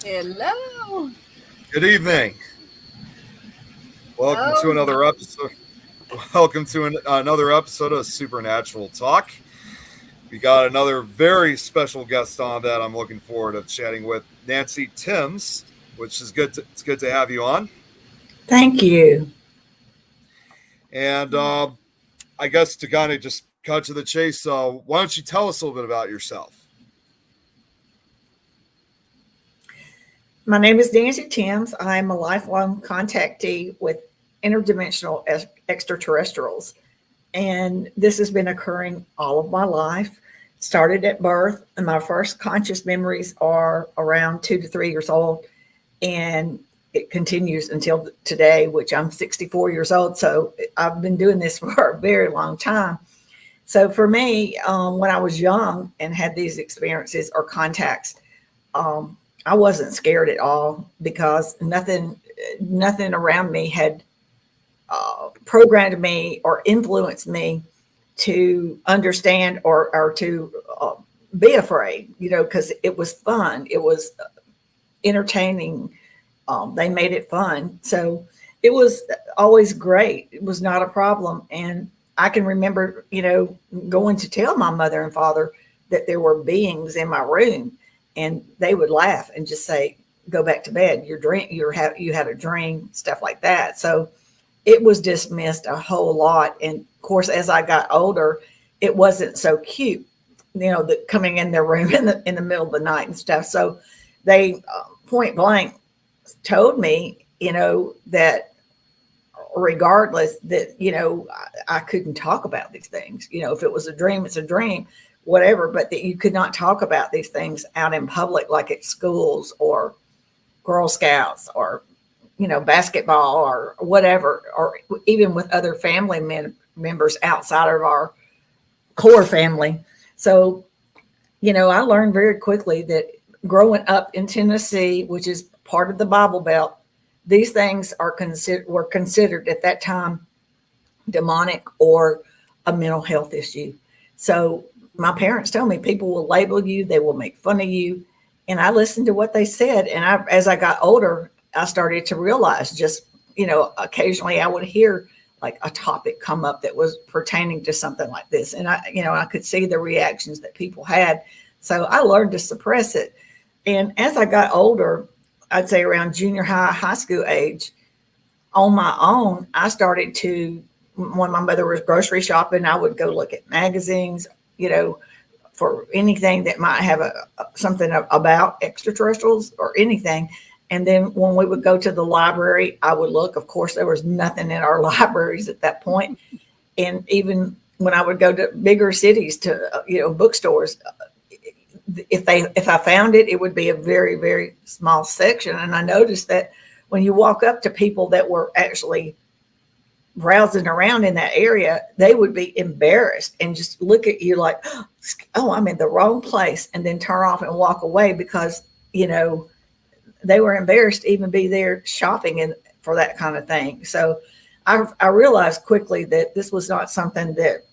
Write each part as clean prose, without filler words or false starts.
Hello. Good evening. Welcome to Oh, another episode. Welcome to another episode of Supernatural Talk. We got another very special guest on that I'm looking forward to chatting with, Nancy Thames, which is good. It's good to have you on. Thank you. And I guess to kind of just cut to the chase, why don't you tell us a little bit about yourself? My name is Nancy Thames. I'm a lifelong contactee with interdimensional extraterrestrials. And this has been occurring all of my life. Started at birth, and my first conscious memories are around 2 to 3 years old. And it continues until today, which I'm 64 years old. So I've been doing this for a very long time. So for me, when I was young and had these experiences or contacts, um, I wasn't scared at all because nothing around me had programmed me or influenced me to understand or to be afraid, because it was fun. It was entertaining. They made it fun. So it was always great. It was not a problem. And I can remember, going to tell my mother and father that there were beings in my room, and they would laugh and just say, "Go back to bed. You had a dream," stuff like that. So it was dismissed a whole lot. And of course, as I got older, it wasn't so cute, coming in their room in the middle of the night and stuff. So they point blank told me, that regardless that, I couldn't talk about these things. If it was a dream, it's a dream, whatever, but that you could not talk about these things out in public, like at schools or Girl Scouts or, basketball or whatever, or even with other family members outside of our core family. So, I learned very quickly that growing up in Tennessee, which is part of the Bible Belt, these things were considered at that time demonic or a mental health issue. So my parents told me people will label you, they will make fun of you, and I listened to what they said. And as I got older, I started to realize just, occasionally I would hear like a topic come up that was pertaining to something like this. And I could see the reactions that people had. So I learned to suppress it. And as I got older, I'd say around junior high, high school age, on my own, I started to, when my mother was grocery shopping, I would go look at magazines, for anything that might have something about extraterrestrials or anything. And then when we would go to the library, I would look. Of course, there was nothing in our libraries at that point. And even when I would go to bigger cities to, bookstores, if I found it, it would be a very, very small section. And I noticed that when you walk up to people that were actually browsing around in that area, they would be embarrassed and just look at you like, "Oh, I'm in the wrong place," and then turn off and walk away because, they were embarrassed to even be there shopping and for that kind of thing. So I realized quickly that this was not something that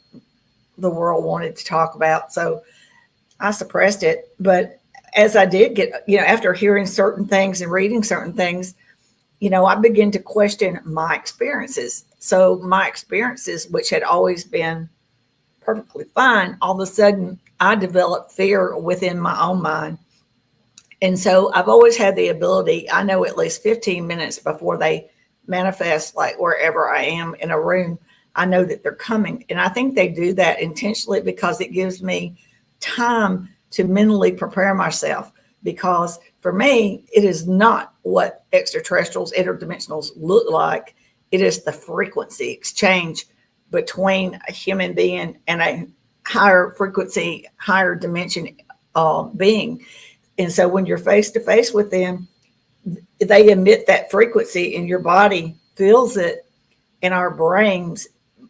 the world wanted to talk about. So I suppressed it. But as I did get, after hearing certain things and reading certain things, I began to question my experiences. So my experiences, which had always been perfectly fine, all of a sudden I developed fear within my own mind. And so I've always had the ability, I know at least 15 minutes before they manifest, like wherever I am in a room, I know that they're coming. And I think they do that intentionally because it gives me time to mentally prepare myself. Because for me, it is not what extraterrestrials, interdimensionals look like. It is the frequency exchange between a human being and a higher frequency, higher dimension being. And so when you're face to face with them, they emit that frequency and your body feels it, and our brains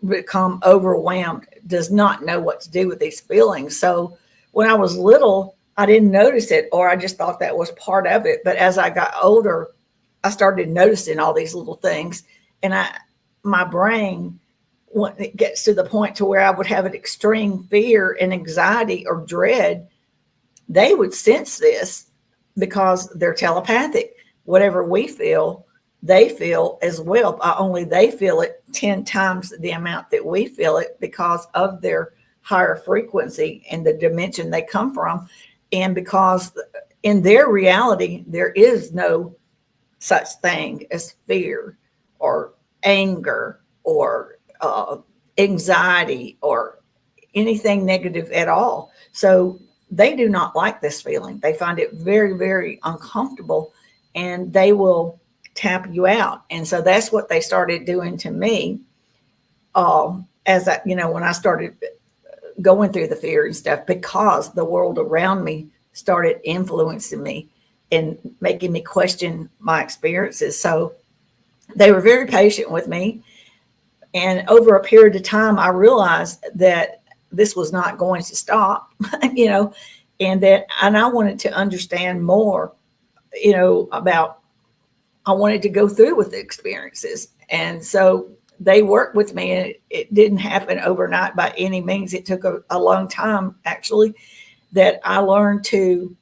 become overwhelmed, does not know what to do with these feelings. So when I was little, I didn't notice it, or I just thought that was part of it. But as I got older, I started noticing all these little things, and my brain, when it gets to the point to where I would have an extreme fear and anxiety or dread, they would sense this because they're telepathic. Whatever we feel, they feel as well. Only they feel it 10 times the amount that we feel it because of their higher frequency and the dimension they come from. And because in their reality, there is no such thing as fear or anger or anxiety or anything negative at all. So they do not like this feeling. They find it very, very uncomfortable, and they will tap you out. And so that's what they started doing to me. As I, when I started going through the fear and stuff, because the world around me started influencing me and making me question my experiences. So they were very patient with me. And over a period of time, I realized that this was not going to stop, you know, and I wanted to understand more, about, I wanted to go through with the experiences. And so they worked with me, and it didn't happen overnight by any means. It took a long time, actually, that I learned to,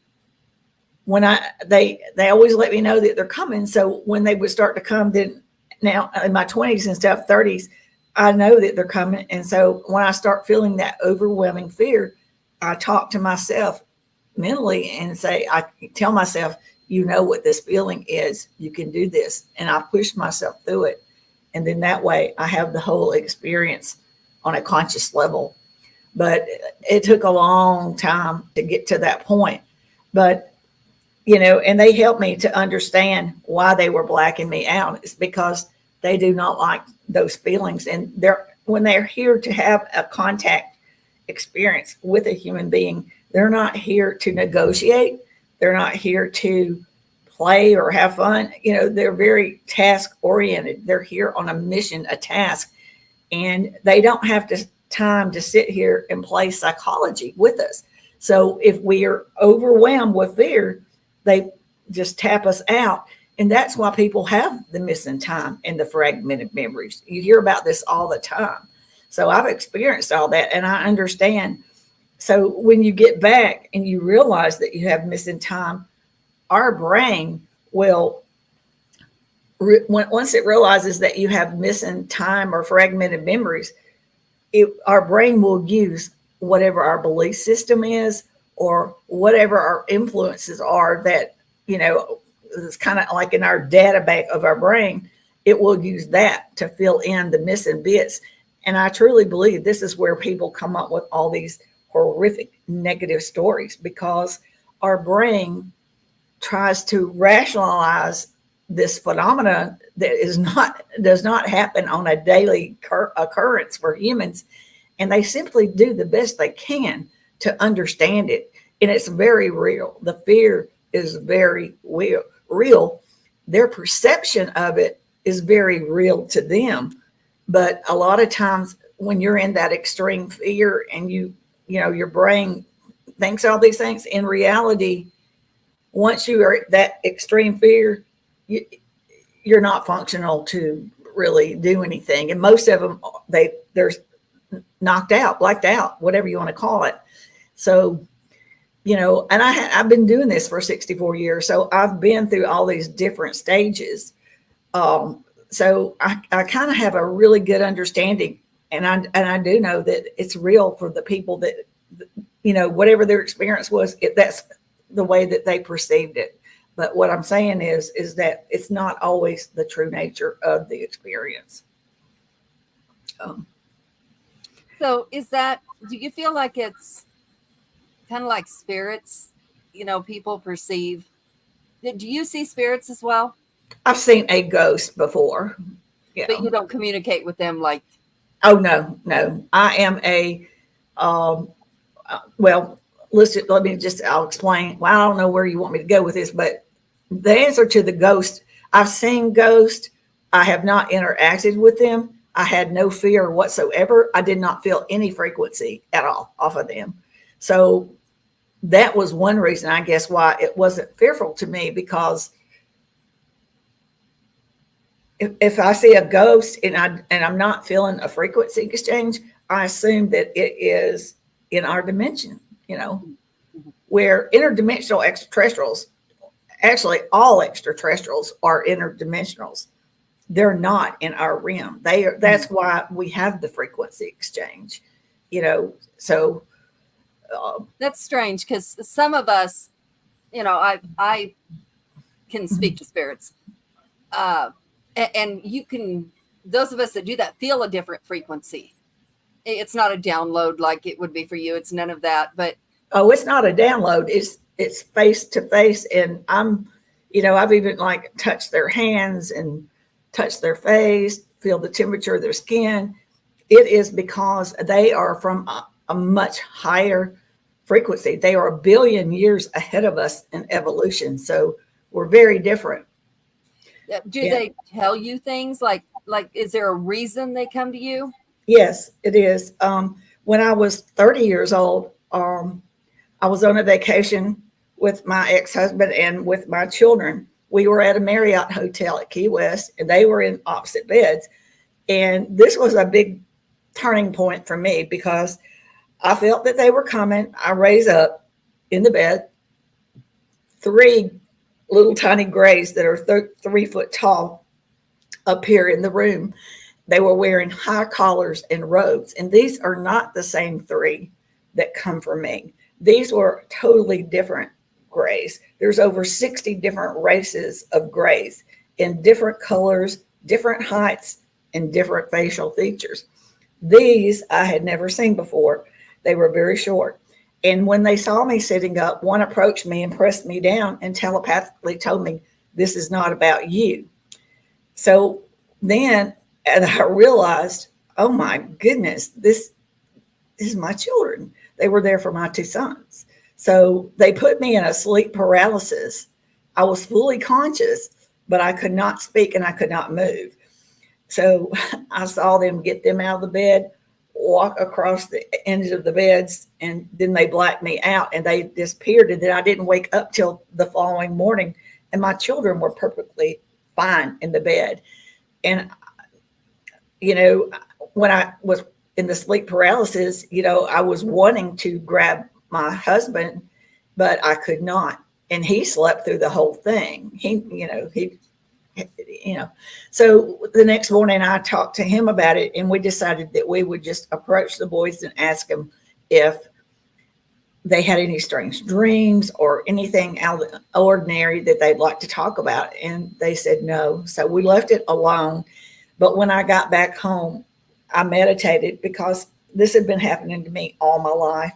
when they always let me know that they're coming. So when they would start to come, then now in my 20s and stuff, 30s, I know that they're coming. And so when I start feeling that overwhelming fear, I talk to myself mentally and say, I tell myself, you know what this feeling is, you can do this. And I push myself through it. And then that way I have the whole experience on a conscious level. But it took a long time to get to that point. But and they helped me to understand why they were blacking me out. It's because they do not like those feelings. And when they're here to have a contact experience with a human being, they're not here to negotiate. They're not here to play or have fun. They're very task oriented. They're here on a mission, a task, and they don't have time to sit here and play psychology with us. So if we are overwhelmed with fear, they just tap us out. And that's why people have the missing time and the fragmented memories. You hear about this all the time. So I've experienced all that, and I understand. So when you get back and you realize that you have missing time, our brain will, once it realizes that you have missing time or fragmented memories, our brain will use whatever our belief system is or whatever our influences are that, it's kind of like in our data bank of our brain. It will use that to fill in the missing bits. And I truly believe this is where people come up with all these horrific negative stories, because our brain tries to rationalize this phenomena that does not happen on a daily occurrence for humans. And they simply do the best they can to understand it. And it's very real. The fear is very real. Their perception of it is very real to them. But a lot of times when you're in that extreme fear and your brain thinks all these things, in reality, once you are at that extreme fear, you're not functional to really do anything. And most of them, they're knocked out, blacked out, whatever you want to call it. So, and I've been doing this for 64 years. So I've been through all these different stages. So I kind of have a really good understanding. And I do know that it's real for the people that, whatever their experience was, that's the way that they perceived it. But what I'm saying is that it's not always the true nature of the experience. So do you feel like it's kind of like spirits, people perceive? Do you see spirits as well? I've seen a ghost before. But you don't communicate with them like... Oh, no. I am well, listen, I'll explain. Well, I don't know where you want me to go with this, but the answer to the ghost, I've seen ghosts. I have not interacted with them. I had no fear whatsoever. I did not feel any frequency at all off of them. So that was one reason, I guess, why it wasn't fearful to me, because if I see a ghost and I'm not feeling a frequency exchange, I assume that it is in our dimension, where interdimensional extraterrestrials actually all extraterrestrials are interdimensionals. They're not in our realm. They are, that's why we have the frequency exchange, you know. So That's strange because some of us, I can speak to spirits, and you can. Those of us that do that feel a different frequency. It's not a download like it would be for you. It's none of that. But oh, it's not a download. It's face to face, and I've even like touched their hands and touched their face, feel the temperature of their skin. It is because they are from a much higher frequency. They are a billion years ahead of us in evolution, so we're very different. do Yeah. they tell you things like is there a reason they come to you? Yes, it is. When I was 30 years old, I was on a vacation with my ex-husband and with my children. We were at a Marriott hotel at Key West, and they were in opposite beds. And this was a big turning point for me because I felt that they were coming. I raised up in the bed, three little tiny grays that are 3 foot tall appear in the room. They were wearing high collars and robes. And these are not the same three that come from me. These were totally different grays. There's over 60 different races of grays in different colors, different heights, and different facial features. These I had never seen before. They were very short. And when they saw me sitting up, one approached me and pressed me down and telepathically told me, "This is not about you." So then and I realized, oh my goodness, this is my children. They were there for my two sons. So they put me in a sleep paralysis. I was fully conscious, but I could not speak and I could not move. So I saw them get them out of the bed, walk across the ends of the beds, and then they blacked me out and they disappeared. And then I didn't wake up till the following morning, and my children were perfectly fine in the bed. And when I was in the sleep paralysis, I was wanting to grab my husband, but I could not. And he slept through the whole thing. So the next morning I talked to him about it, and we decided that we would just approach the boys and ask them if they had any strange dreams or anything out of the ordinary that they'd like to talk about. And they said no. So we left it alone. But when I got back home, I meditated because this had been happening to me all my life.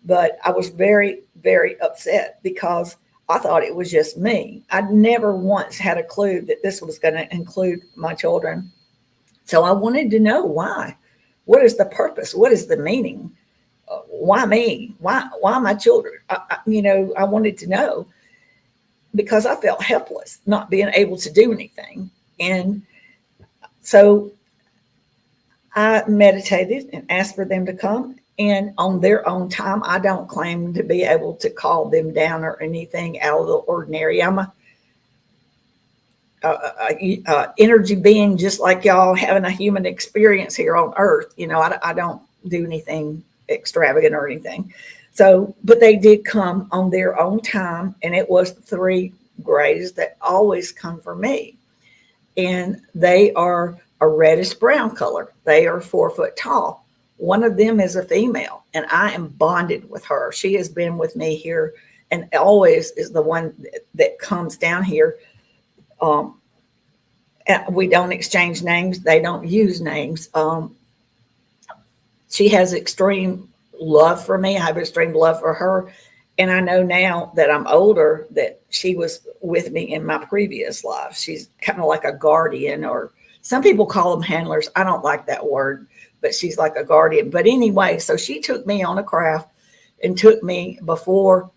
But I was very, very upset because I thought it was just me. I'd never once had a clue that this was going to include my children. So I wanted to know why. What is the purpose? What is the meaning? Why me? Why my children? I wanted to know because I felt helpless, not being able to do anything. And so I meditated and asked for them to come, and on their own time. I don't claim to be able to call them down or anything out of the ordinary. I'm a energy being just like y'all, having a human experience here on earth. I don't do anything extravagant or anything. So, but they did come on their own time, and it was 3 grays that always come for me. And they are a reddish brown color. They are 4 foot tall. One of them is a female, and I am bonded with her. She has been with me here and always is the one that comes down here. We don't exchange names. They don't use names. She has extreme love for me. I have extreme love for her. And I know now that I'm older that she was with me in my previous life. She's kind of like a guardian, or some people call them handlers. I don't like that word, but she's like a guardian. But anyway, so she took me on a craft and took me before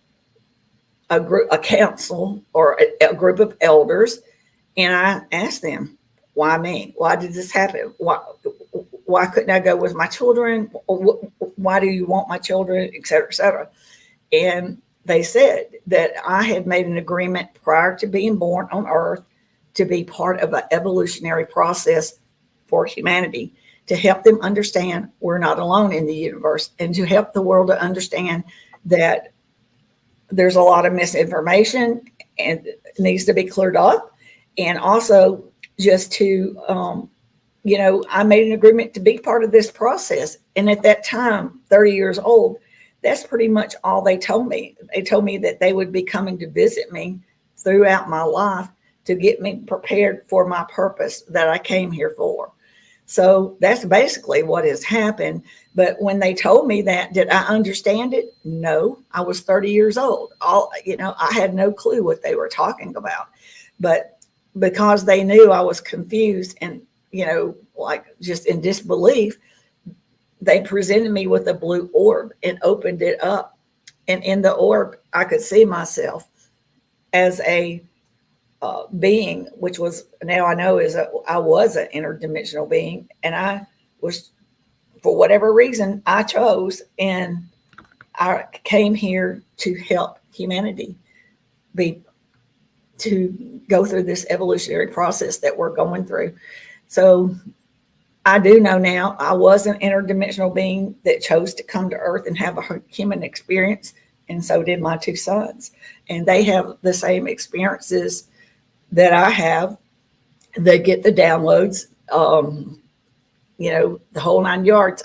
a council or a group of elders. And I asked them, why me? Why did this happen? Why couldn't I go with my children? Why do you want my children, et cetera, et cetera? And they said that I had made an agreement prior to being born on Earth to be part of an evolutionary process for humanity, to help them understand we're not alone in the universe, and to help the world to understand that there's a lot of misinformation and it needs to be cleared up. And also just to, I made an agreement to be part of this process. And at that time, 30 years old, that's pretty much all they told me. They told me that they would be coming to visit me throughout my life to get me prepared for my purpose that I came here for. So that's basically what has happened. But when they told me that, did I understand it? No, I was 30 years old. I had no clue what they were talking about. But because they knew I was confused and, like just in disbelief, they presented me with a blue orb and opened it up. And in the orb, I could see myself as a being, which was, now I know I was an interdimensional being, and I was, for whatever reason, I chose, and I came here to help humanity to go through this evolutionary process that we're going through. So I do know now I was an interdimensional being that chose to come to Earth and have a human experience, and so did my two sons, and they have the same experiences that I have. They get the downloads, the whole 9 yards.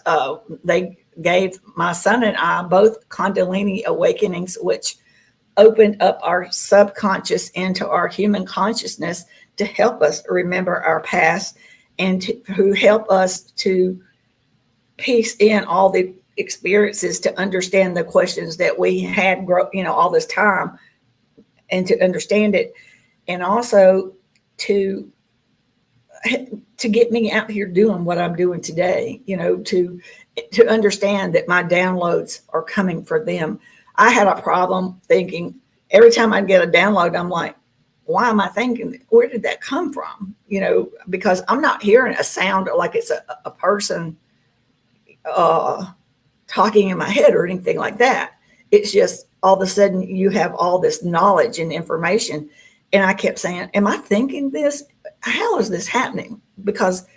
They gave my son and I both Kundalini awakenings, which opened up our subconscious into our human consciousness to help us remember our past and to help us to piece in all the experiences to understand the questions that we had, all this time, and to understand it. And also to get me out here doing what I'm doing today, to understand that my downloads are coming for them. I had a problem thinking every time I'd get a download, I'm like, why am I thinking, where did that come from? Because I'm not hearing a sound like it's a person talking in my head or anything like that. It's just all of a sudden you have all this knowledge and information. And I kept saying, am I thinking this? How is this happening? Because,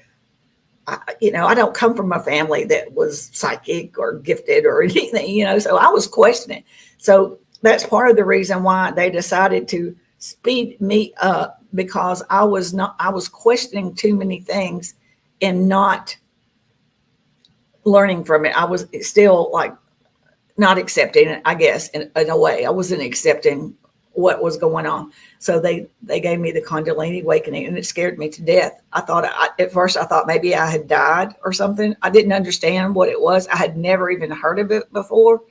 I don't come from a family that was psychic or gifted or anything, so I was questioning. So that's part of the reason why they decided to speed me up, because I was questioning too many things and not learning from it. I was still like not accepting it, I guess, in a way. I wasn't accepting what was going on. So they gave me the Kundalini awakening, and it scared me to death. At first I thought maybe I had died or something. I didn't understand what it was. I had never even heard of it before,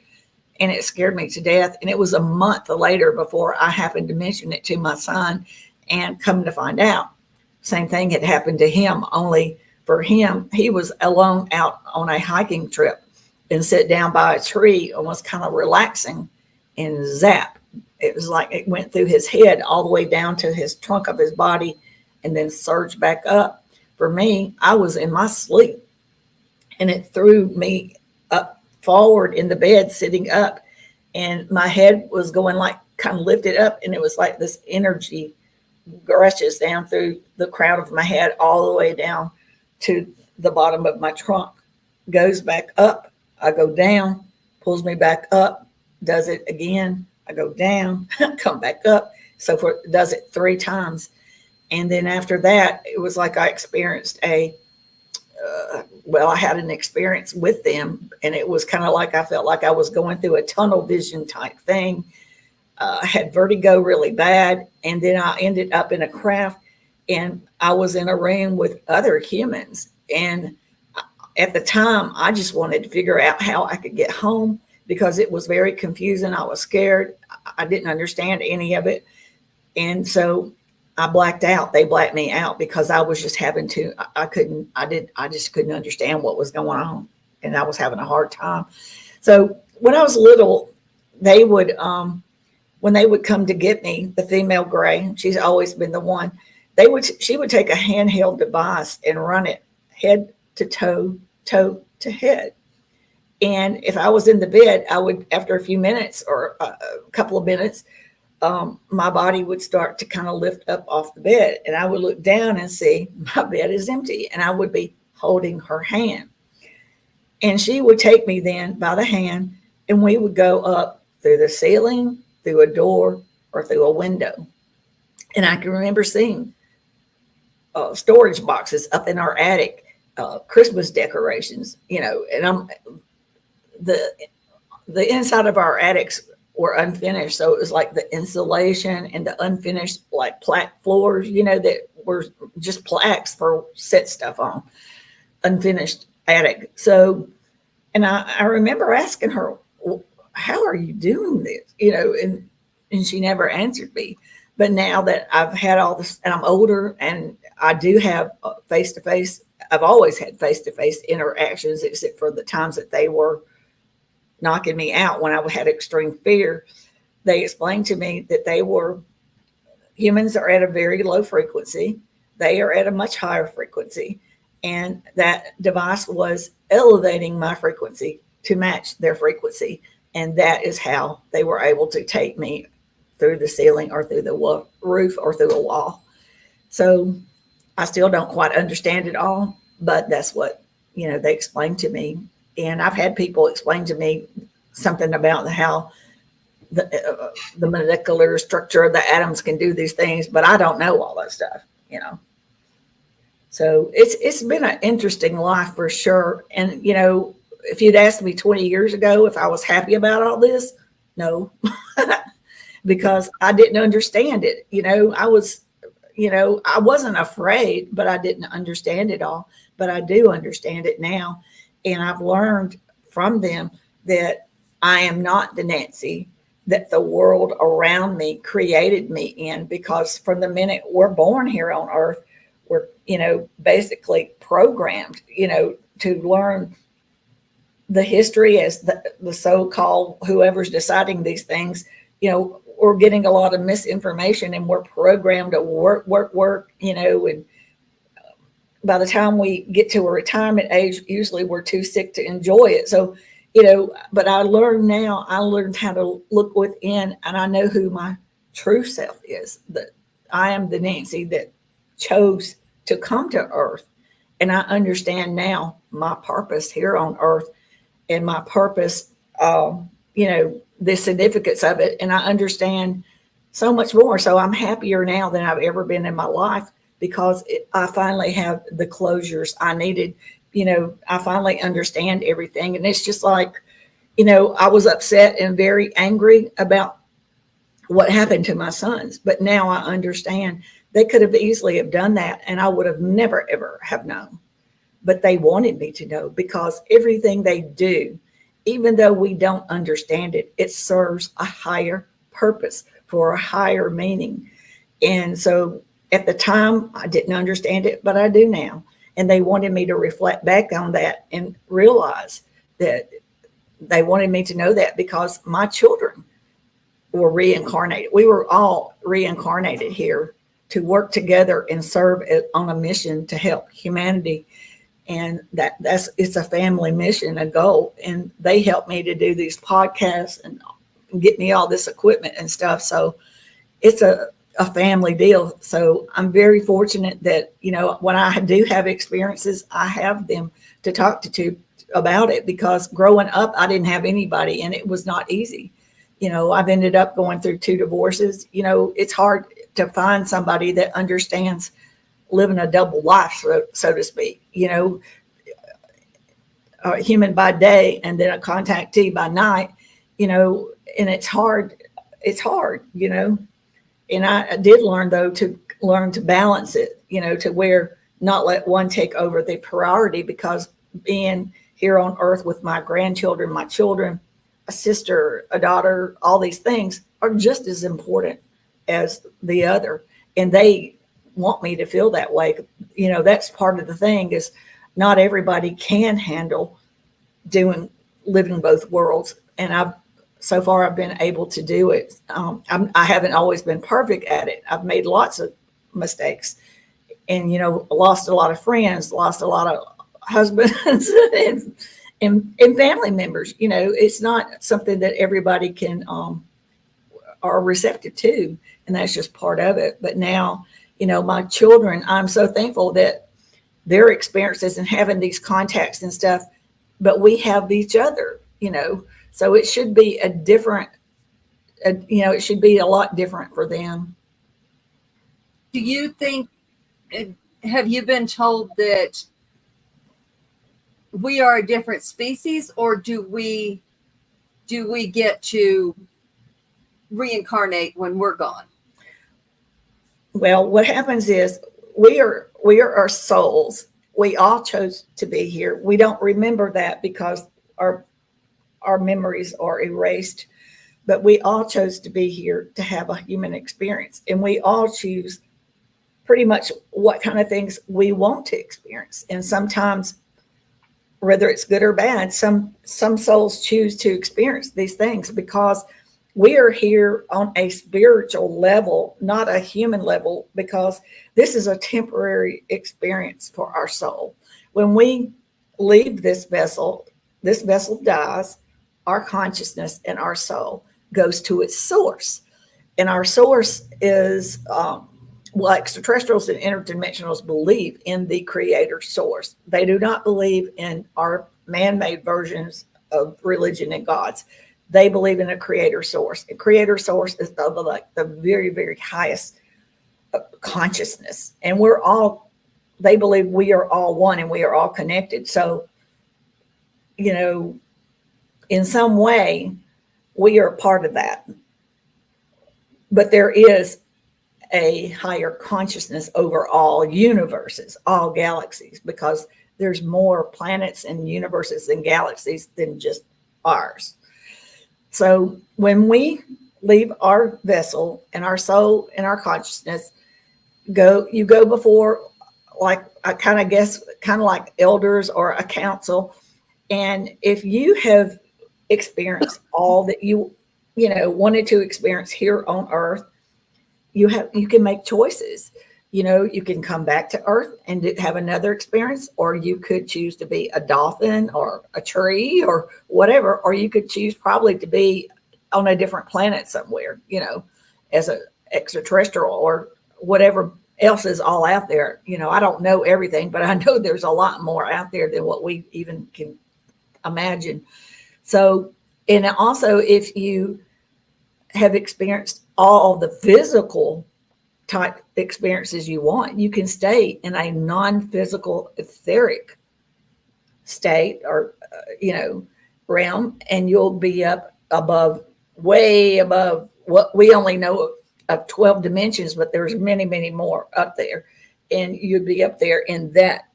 and it scared me to death. And it was a month later before I happened to mention it to my son, and come to find out, same thing had happened to him. Only for him, he was alone out on a hiking trip and sat down by a tree and was kind of relaxing, and zap. It was like it went through his head all the way down to his trunk of his body and then surged back up. For me, I was in my sleep, and it threw me up forward in the bed, sitting up, and my head was going like kind of lifted up, and it was like this energy rushes down through the crown of my head all the way down to the bottom of my trunk, goes back up. I go down, pulls me back up, does it again. I go down, come back up. So does it 3 times. And then after that, it was like I experienced I had an experience with them, and it was kind of like I felt like I was going through a tunnel vision type thing. I had vertigo really bad. And then I ended up in a craft, and I was in a room with other humans. And at the time, I just wanted to figure out how I could get home, because it was very confusing. I was scared. I didn't understand any of it. And so I blacked out. They blacked me out because I was just having to, I just couldn't understand what was going on. And I was having a hard time. So when I was little, they would, when they would come to get me, the female gray, she's always been the one, she would take a handheld device and run it head to toe, toe to head. And if I was in the bed, I would, after a few minutes or a couple of minutes, my body would start to kind of lift up off the bed, and I would look down and see my bed is empty, and I would be holding her hand. And she would take me then by the hand, and we would go up through the ceiling, through a door, or through a window. And I can remember seeing storage boxes up in our attic, Christmas decorations, and the the inside of our attics were unfinished, so it was like the insulation and the unfinished like plaque floors, that were just plaques for set stuff on, unfinished attic. So, and I remember asking her, well, how are you doing this? And she never answered me. But now that I've had all this and I'm older and I do have face to face, I've always had face to face interactions, except for the times that they were knocking me out when I had extreme fear. They explained to me that humans are at a very low frequency. They are at a much higher frequency. And that device was elevating my frequency to match their frequency. And that is how they were able to take me through the ceiling or through the roof or through a wall. So I still don't quite understand it all, but that's what, they explained to me. And I've had people explain to me something about how the molecular structure of the atoms can do these things, but I don't know all that stuff. So it's been an interesting life for sure. And if you'd asked me 20 years ago if I was happy about all this, no, because I didn't understand it. I wasn't afraid, but I didn't understand it all. But I do understand it now. And I've learned from them that I am not the Nancy that the world around me created me in, because from the minute we're born here on earth, we're, basically programmed, to learn the history as the so-called whoever's deciding these things. We're getting a lot of misinformation and we're programmed to work, and by the time we get to a retirement age, usually we're too sick to enjoy it. So, but I learned how to look within, and I know who my true self is, that I am the Nancy that chose to come to earth. And I understand now my purpose here on earth and my purpose, the significance of it. And I understand so much more. So I'm happier now than I've ever been in my life, because I finally have the closures I needed. I finally understand everything. And it's just like, I was upset and very angry about what happened to my sons. But now I understand they could have easily have done that, and I would have never, ever have known. But they wanted me to know, because everything they do, even though we don't understand it, it serves a higher purpose for a higher meaning. And so at the time, I didn't understand it, but I do now. And they wanted me to reflect back on that and realize that they wanted me to know that, because my children were reincarnated. We were all reincarnated here to work together and serve on a mission to help humanity. And it's a family mission, a goal. And they helped me to do these podcasts and get me all this equipment and stuff. So it's a family deal. So I'm very fortunate that, when I do have experiences, I have them to talk to about it, because growing up, I didn't have anybody and it was not easy. I've ended up going through 2 divorces. It's hard to find somebody that understands living a double life, so to speak, a human by day and then a contactee by night, and it's hard, and I did learn, though, to learn to balance it, to where not let one take over the priority, because being here on earth with my grandchildren, my children, a sister, a daughter, all these things are just as important as the other. And they want me to feel that way. That's part of the thing, is not everybody can handle living both worlds. And so far I've been able to do it. I haven't always been perfect at it. I've made lots of mistakes and, lost a lot of friends, lost a lot of husbands and family members. It's not something that everybody can, are receptive to. And that's just part of it. But now, my children, I'm so thankful that their experiences and having these contacts and stuff, but we have each other, so it should be it should be a lot different for them. Do you think, have you been told that we are a different species, or do we get to reincarnate when we're gone? Well, what happens is we are our souls. We all chose to be here. We don't remember that because our our memories are erased, but we all chose to be here to have a human experience, and we all choose pretty much what kind of things we want to experience. And sometimes, whether it's good or bad, some souls choose to experience these things because we are here on a spiritual level, not a human level, because this is a temporary experience for our soul. When we leave this vessel dies, our consciousness and our soul goes to its source. And our source is, well, extraterrestrials and interdimensionals believe in the creator source. They do not believe in our man-made versions of religion and gods. They believe in a creator source. A creator source is the very, very highest consciousness. And they believe we are all one and we are all connected. So, in some way, we are part of that. But there is a higher consciousness over all universes, all galaxies, because there's more planets and universes and galaxies than just ours. So when we leave our vessel and our soul and our consciousness you go before, like I kind of guess, kind of like elders or a council. And if you have experienced all that you wanted to experience here on Earth, you can make choices. You can come back to Earth and have another experience, or you could choose to be a dolphin or a tree or whatever, or you could choose probably to be on a different planet somewhere, as an extraterrestrial or whatever else is all out there. I don't know everything, but I know there's a lot more out there than what we even can imagine. So, and also if you have experienced all the physical type experiences you want, you can stay in a non-physical etheric state or realm, and you'll be up above, way above what we only know of 12 dimensions, but there's many, many more up there, and you'd be up there in that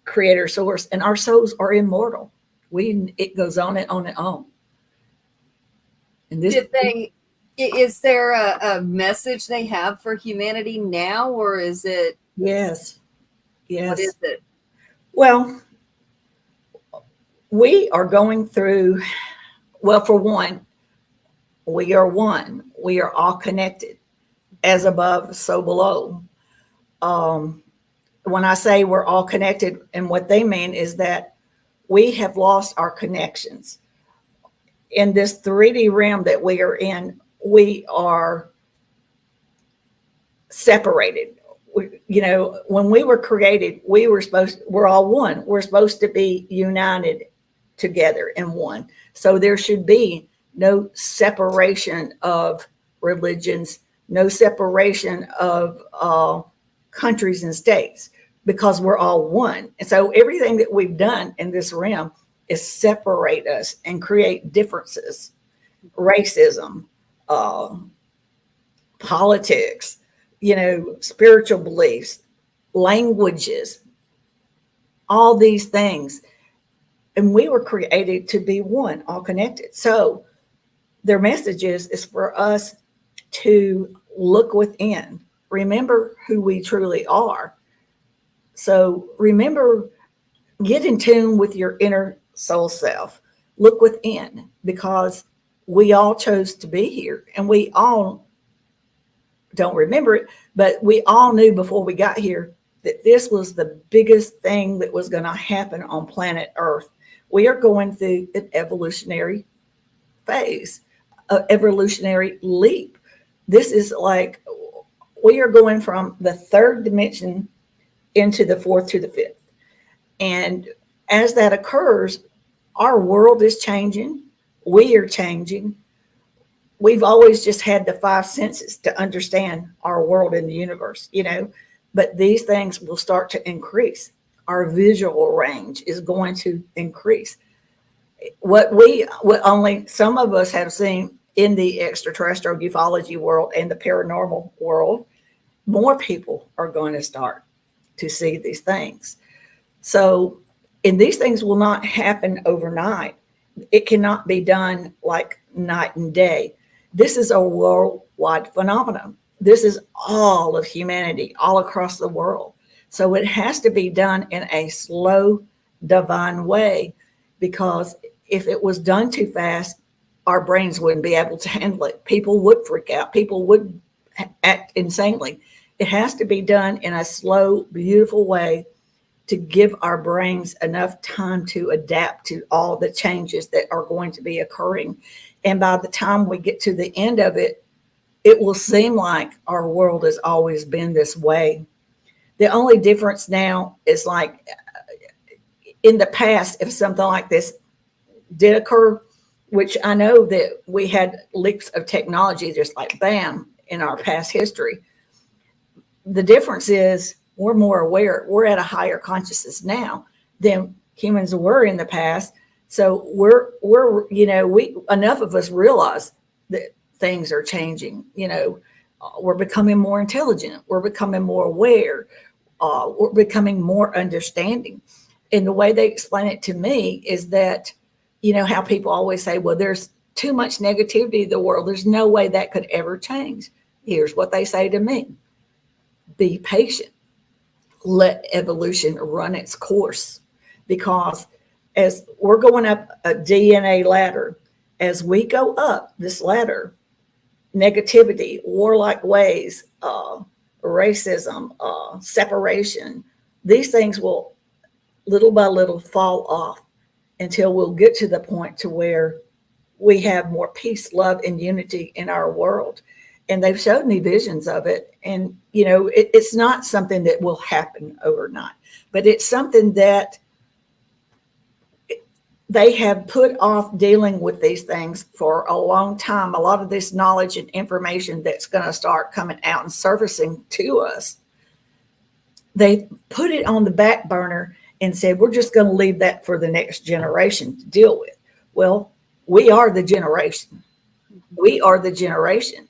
creator source. And our souls are immortal. It goes on and on and on. And this, is there a message they have for humanity now, or is it? Yes. What is it? Well, we are going through, well, for one, we are one. We are all connected, as above, so below. When I say we're all connected, and what they mean is that we have lost our connections. In this 3D realm that we are in, we are separated. When we were created, we're all one. We're supposed to be united together in one. So there should be no separation of religions, no separation of countries and states, because we're all one. And so everything that we've done in this realm is separate us and create differences, racism, politics, spiritual beliefs, languages, all these things. And we were created to be one, all connected. So their message is for us to look within, remember who we truly are. So remember, get in tune with your inner soul self. Look within, because we all chose to be here, and we all don't remember it, but we all knew before we got here that this was the biggest thing that was going to happen on planet Earth. We are going through an evolutionary phase, an evolutionary leap. This is like we are going from the third dimension into the fourth to the fifth. And as that occurs, our world is changing. We are changing. we've always just had the five senses to understand our world in the universe, but these things will start to increase. Our visual range is going to increase. What only some of us have seen in the extraterrestrial ufology world and the paranormal world, more people are going to start to see these things. So, and these things will not happen overnight. It cannot be done like night and day. This is a worldwide phenomenon. This is all of humanity, all across the world. So it has to be done in a slow, divine way, because if it was done too fast, our brains wouldn't be able to handle it. People would freak out. People would act insanely. It has to be done in a slow, beautiful way to give our brains enough time to adapt to all the changes that are going to be occurring. And by the time we get to the end of it, it will seem like our world has always been this way. The only difference now is, like, in the past, if something like this did occur, which I know that we had leaps of technology just like bam in our past history. The difference is we're more aware. We're at a higher consciousness now than humans were in the past. So we're we enough of us realize that things are changing. We're becoming more intelligent. We're becoming more aware. We're becoming more understanding. And the way they explain it to me is that, how people always say, well, there's too much negativity in the world. There's no way that could ever change. Here's what they say to me: be patient. Let evolution run its course. Because as we're going up a DNA ladder, as we go up this ladder, negativity, warlike ways, racism, separation, these things will little by little fall off until we'll get to the point to where we have more peace, love, and unity in our world. And they've showed me visions of it. And, it's not something that will happen overnight, but it's something that they have put off dealing with these things for a long time. A lot of this knowledge and information that's going to start coming out and surfacing to us, they put it on the back burner and said, we're just going to leave that for the next generation to deal with. Well, we are the generation. We are the generation.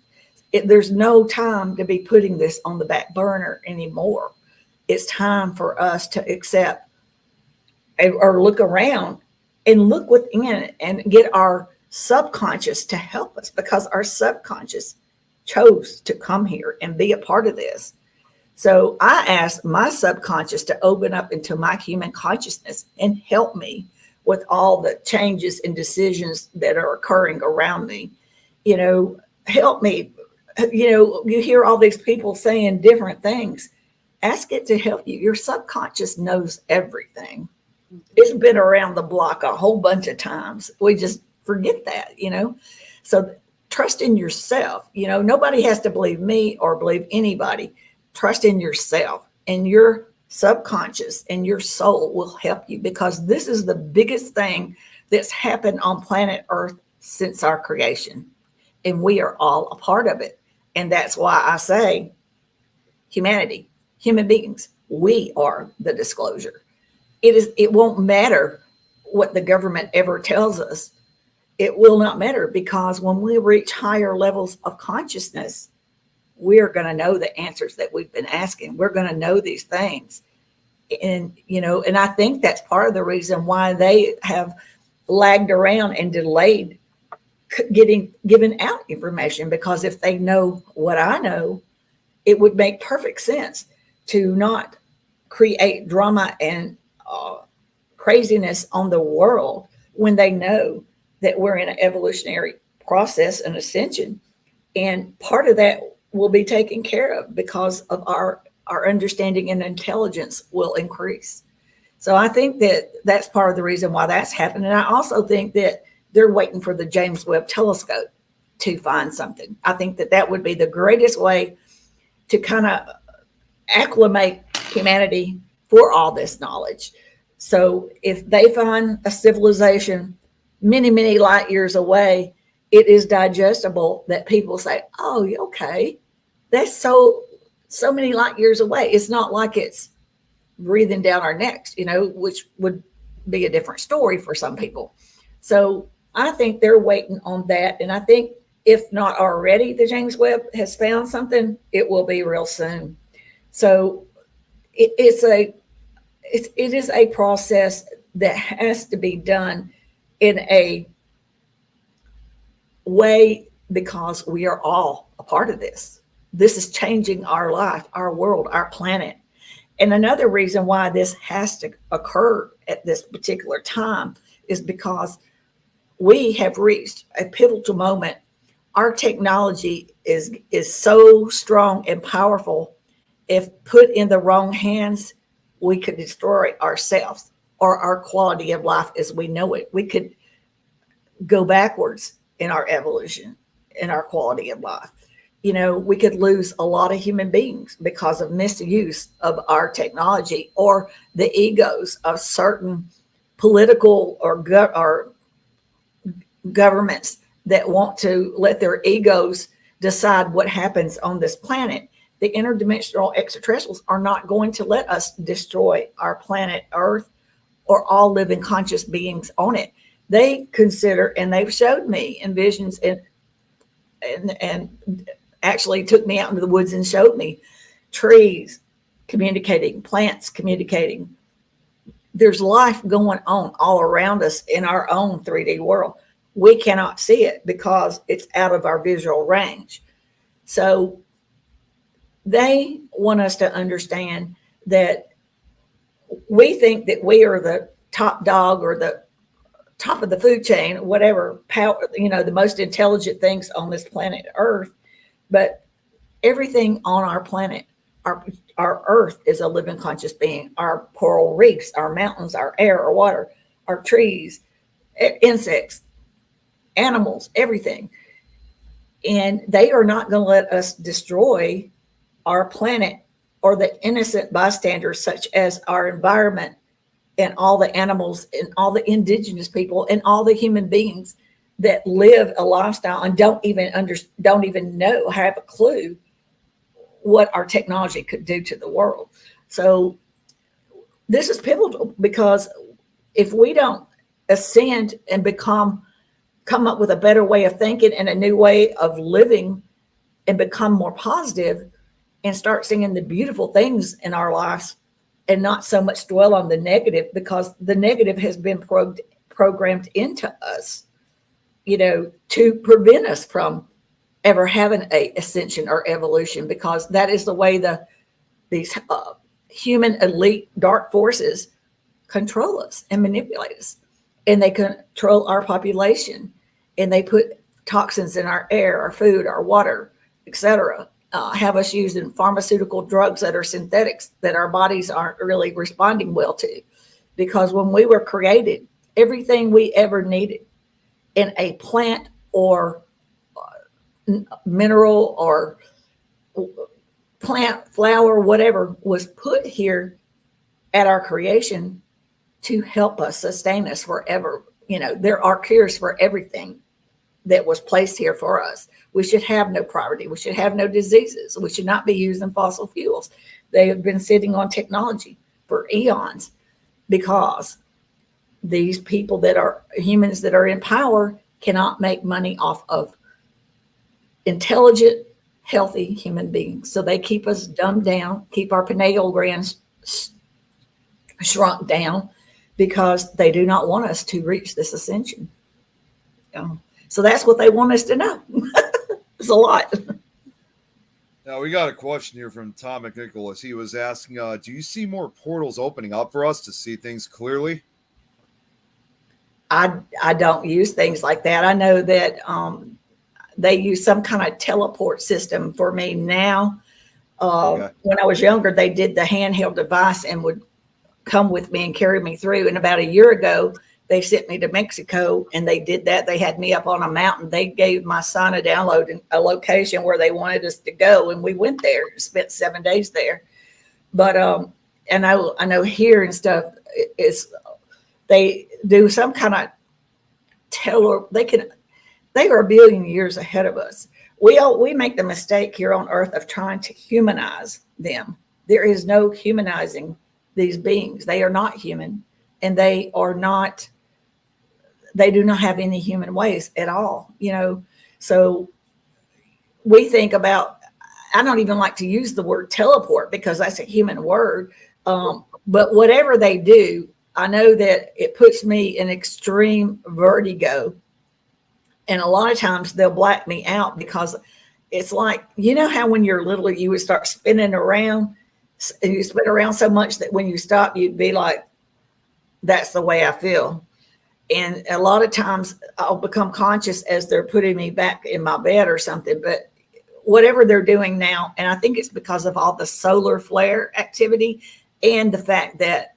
There's no time to be putting this on the back burner anymore. It's time for us to accept or look around and look within and get our subconscious to help us, because our subconscious chose to come here and be a part of this. So I asked my subconscious to open up into my human consciousness and help me with all the changes and decisions that are occurring around me. Help me. You hear all these people saying different things. Ask it to help you. Your subconscious knows everything. It's been around the block a whole bunch of times. We just forget that, So trust in yourself. Nobody has to believe me or believe anybody. Trust in yourself, and your subconscious and your soul will help you, because this is the biggest thing that's happened on planet Earth since our creation. And we are all a part of it. And that's why I say humanity, human beings, we are the disclosure. It won't matter what the government ever tells us. It will not matter, because when we reach higher levels of consciousness, we're going to know the answers that we've been asking. We're going to know these things. And, and I think that's part of the reason why they have lagged around and delayed given out information, because if they know what I know, it would make perfect sense to not create drama and craziness on the world when they know that we're in an evolutionary process and ascension. And part of that will be taken care of because of our understanding and intelligence will increase. So I think that that's part of the reason why that's happening. And I also think that they're waiting for the James Webb Telescope to find something. I think that that would be the greatest way to kind of acclimate humanity for all this knowledge. So if they find a civilization many, many light years away it is digestible that people say, oh, okay, that's so many light years away. It's not like it's breathing down our necks, which would be a different story for some people. So I think they're waiting on that. And I think if not already, the James Webb has found something, it will be real soon. So it is a process that has to be done in a way because we are all a part of this. This is changing our life, our world, our planet. And another reason why this has to occur at this particular time is because we have reached a pivotal moment. Our technology is so strong and powerful. If put in the wrong hands, we could destroy ourselves or our quality of life as we know it. We could go backwards in our evolution, in our quality of life. We could lose a lot of human beings because of misuse of our technology or the egos of certain political or governments that want to let their egos decide what happens on this planet. The interdimensional extraterrestrials are not going to let us destroy our planet Earth or all living conscious beings on it. They consider, and they've showed me in visions and actually took me out into the woods and showed me trees communicating, plants communicating. There's life going on all around us in our own 3D world. We cannot see it because it's out of our visual range. So they want us to understand that we think that we are the top dog or the top of the food chain, whatever power, the most intelligent things on this planet Earth. But everything on our planet, our Earth is a living conscious being. Our coral reefs, our mountains, our air, our water, our trees, insects, animals, everything. And they are not going to let us destroy our planet or the innocent bystanders, such as our environment and all the animals and all the indigenous people and all the human beings that live a lifestyle and don't even know, have a clue what our technology could do to the world. So this is pivotal because if we don't ascend and come up with a better way of thinking and a new way of living and become more positive and start seeing the beautiful things in our lives and not so much dwell on the negative, because the negative has been programmed into us, to prevent us from ever having a ascension or evolution, because that is the way these human elite dark forces control us and manipulate us. And they control our population, and they put toxins in our air, our food, our water, etc. Have us using pharmaceutical drugs that are synthetics that our bodies aren't really responding well to. Because when we were created, everything we ever needed in a plant or mineral or plant, flower, whatever, was put here at our creation to help us, sustain us forever. There are cures for everything that was placed here for us. We should have no poverty. We should have no diseases. We should not be using fossil fuels. They have been sitting on technology for eons because these people that are humans that are in power cannot make money off of intelligent, healthy human beings. So they keep us dumbed down, keep our pineal glands shrunk down because they do not want us to reach this ascension. So that's what they want us to know. It's a lot. Now, we got a question here from Tom McNicholas. He was asking, do you see more portals opening up for us to see things clearly? I don't use things like that. I know that they use some kind of teleport system for me now. Okay. When I was younger, they did the handheld device and would come with me and carry me through. And about a year ago, they sent me to Mexico, and they did that. They had me up on a mountain. They gave my son a download in a location where they wanted us to go, and we went there and spent 7 days there. But and I know here and stuff is they do some kind of They are a billion years ahead of us. We make the mistake here on Earth of trying to humanize them. There is no humanizing these beings. They are not human, and they do not have any human ways at all. So we think about, I don't even like to use the word teleport because that's a human word. But whatever they do, I know that it puts me in extreme vertigo. And a lot of times they'll black me out because it's like, how when you're little, you would start spinning around, and you spin around so much that when you stop, you'd be like, that's the way I feel. And a lot of times I'll become conscious as they're putting me back in my bed or something. But whatever they're doing now, and I think it's because of all the solar flare activity and the fact that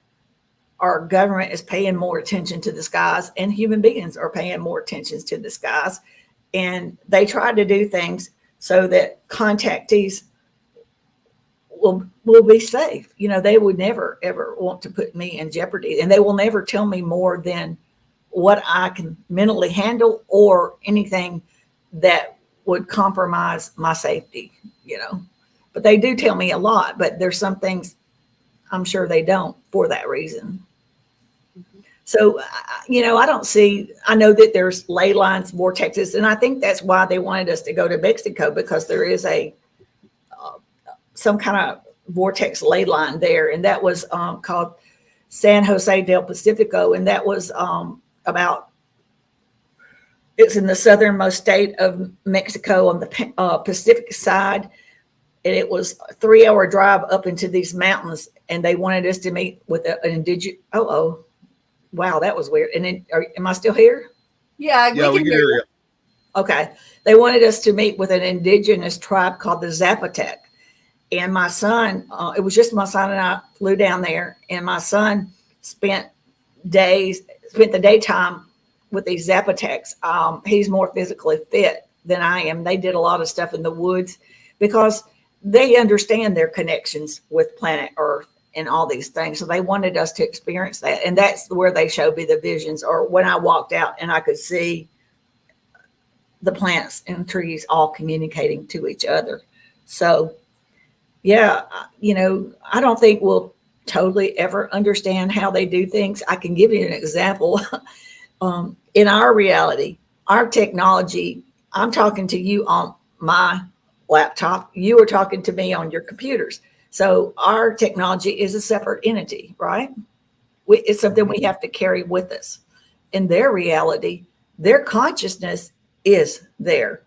our government is paying more attention to the skies, and human beings are paying more attention to the skies. And they try to do things so that contactees will be safe. They would never, ever want to put me in jeopardy, and they will never tell me more than what I can mentally handle or anything that would compromise my safety, But they do tell me a lot, but there's some things I'm sure they don't for that reason. So, I know that there's ley lines, vortexes, and I think that's why they wanted us to go to Mexico, because there is some kind of vortex ley line there. And that was called San Jose del Pacifico. And that was it's in the southernmost state of Mexico on the Pacific side. And it was a 3-hour drive up into these mountains. And they wanted us to meet with an indigenous. Wow, that was weird. And then, am I still here? Yeah, we can hear you. Okay. They wanted us to meet with an indigenous tribe called the Zapotec. And my son, it was just my son and I flew down there. And my son spent the daytime with these Zapotecs. He's more physically fit than I am. They did a lot of stuff in the woods because they understand their connections with planet Earth and all these things. So they wanted us to experience that. And that's where they showed me the visions, or when I walked out and I could see the plants and trees all communicating to each other. So, yeah, I don't think we'll totally ever understand how they do things. I can give you an example. In our reality, our technology, I'm talking to you on my laptop. You are talking to me on your computers. So our technology is a separate entity, right? It's something we have to carry with us. In their reality, their consciousness is their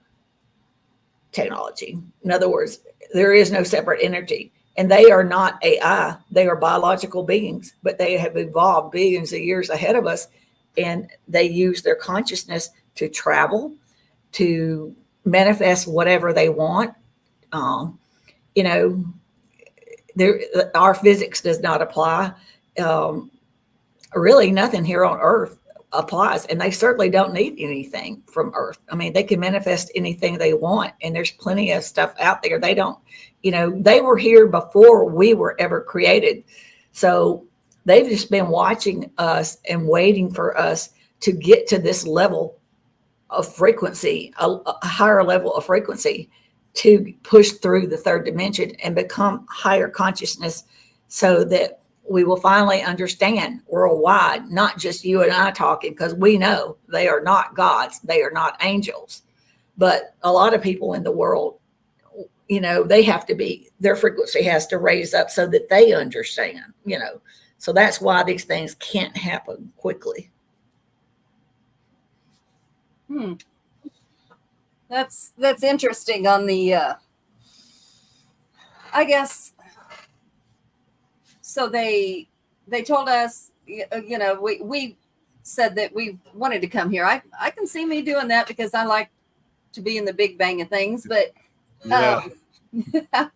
technology. In other words, there is no separate entity. And they are not AI. They are biological beings, but they have evolved billions of years ahead of us. And they use their consciousness to travel, to manifest whatever they want. Our physics does not apply. Really, nothing here on Earth applies, and they certainly don't need anything from Earth. I mean, they can manifest anything they want, and there's plenty of stuff out there. They don't, they were here before we were ever created. So they've just been watching us and waiting for us to get to this level of frequency, a higher level of frequency, to push through the third dimension and become higher consciousness, so that we will finally understand worldwide, not just you and I talking, because we know they are not gods, they are not angels. But a lot of people in the world, they have to be, their frequency has to raise up so that they understand, So that's why these things can't happen quickly. That's interesting on the, I guess. So they told us, we said that we wanted to come here. I can see me doing that because I like to be in the big bang of things, but I'm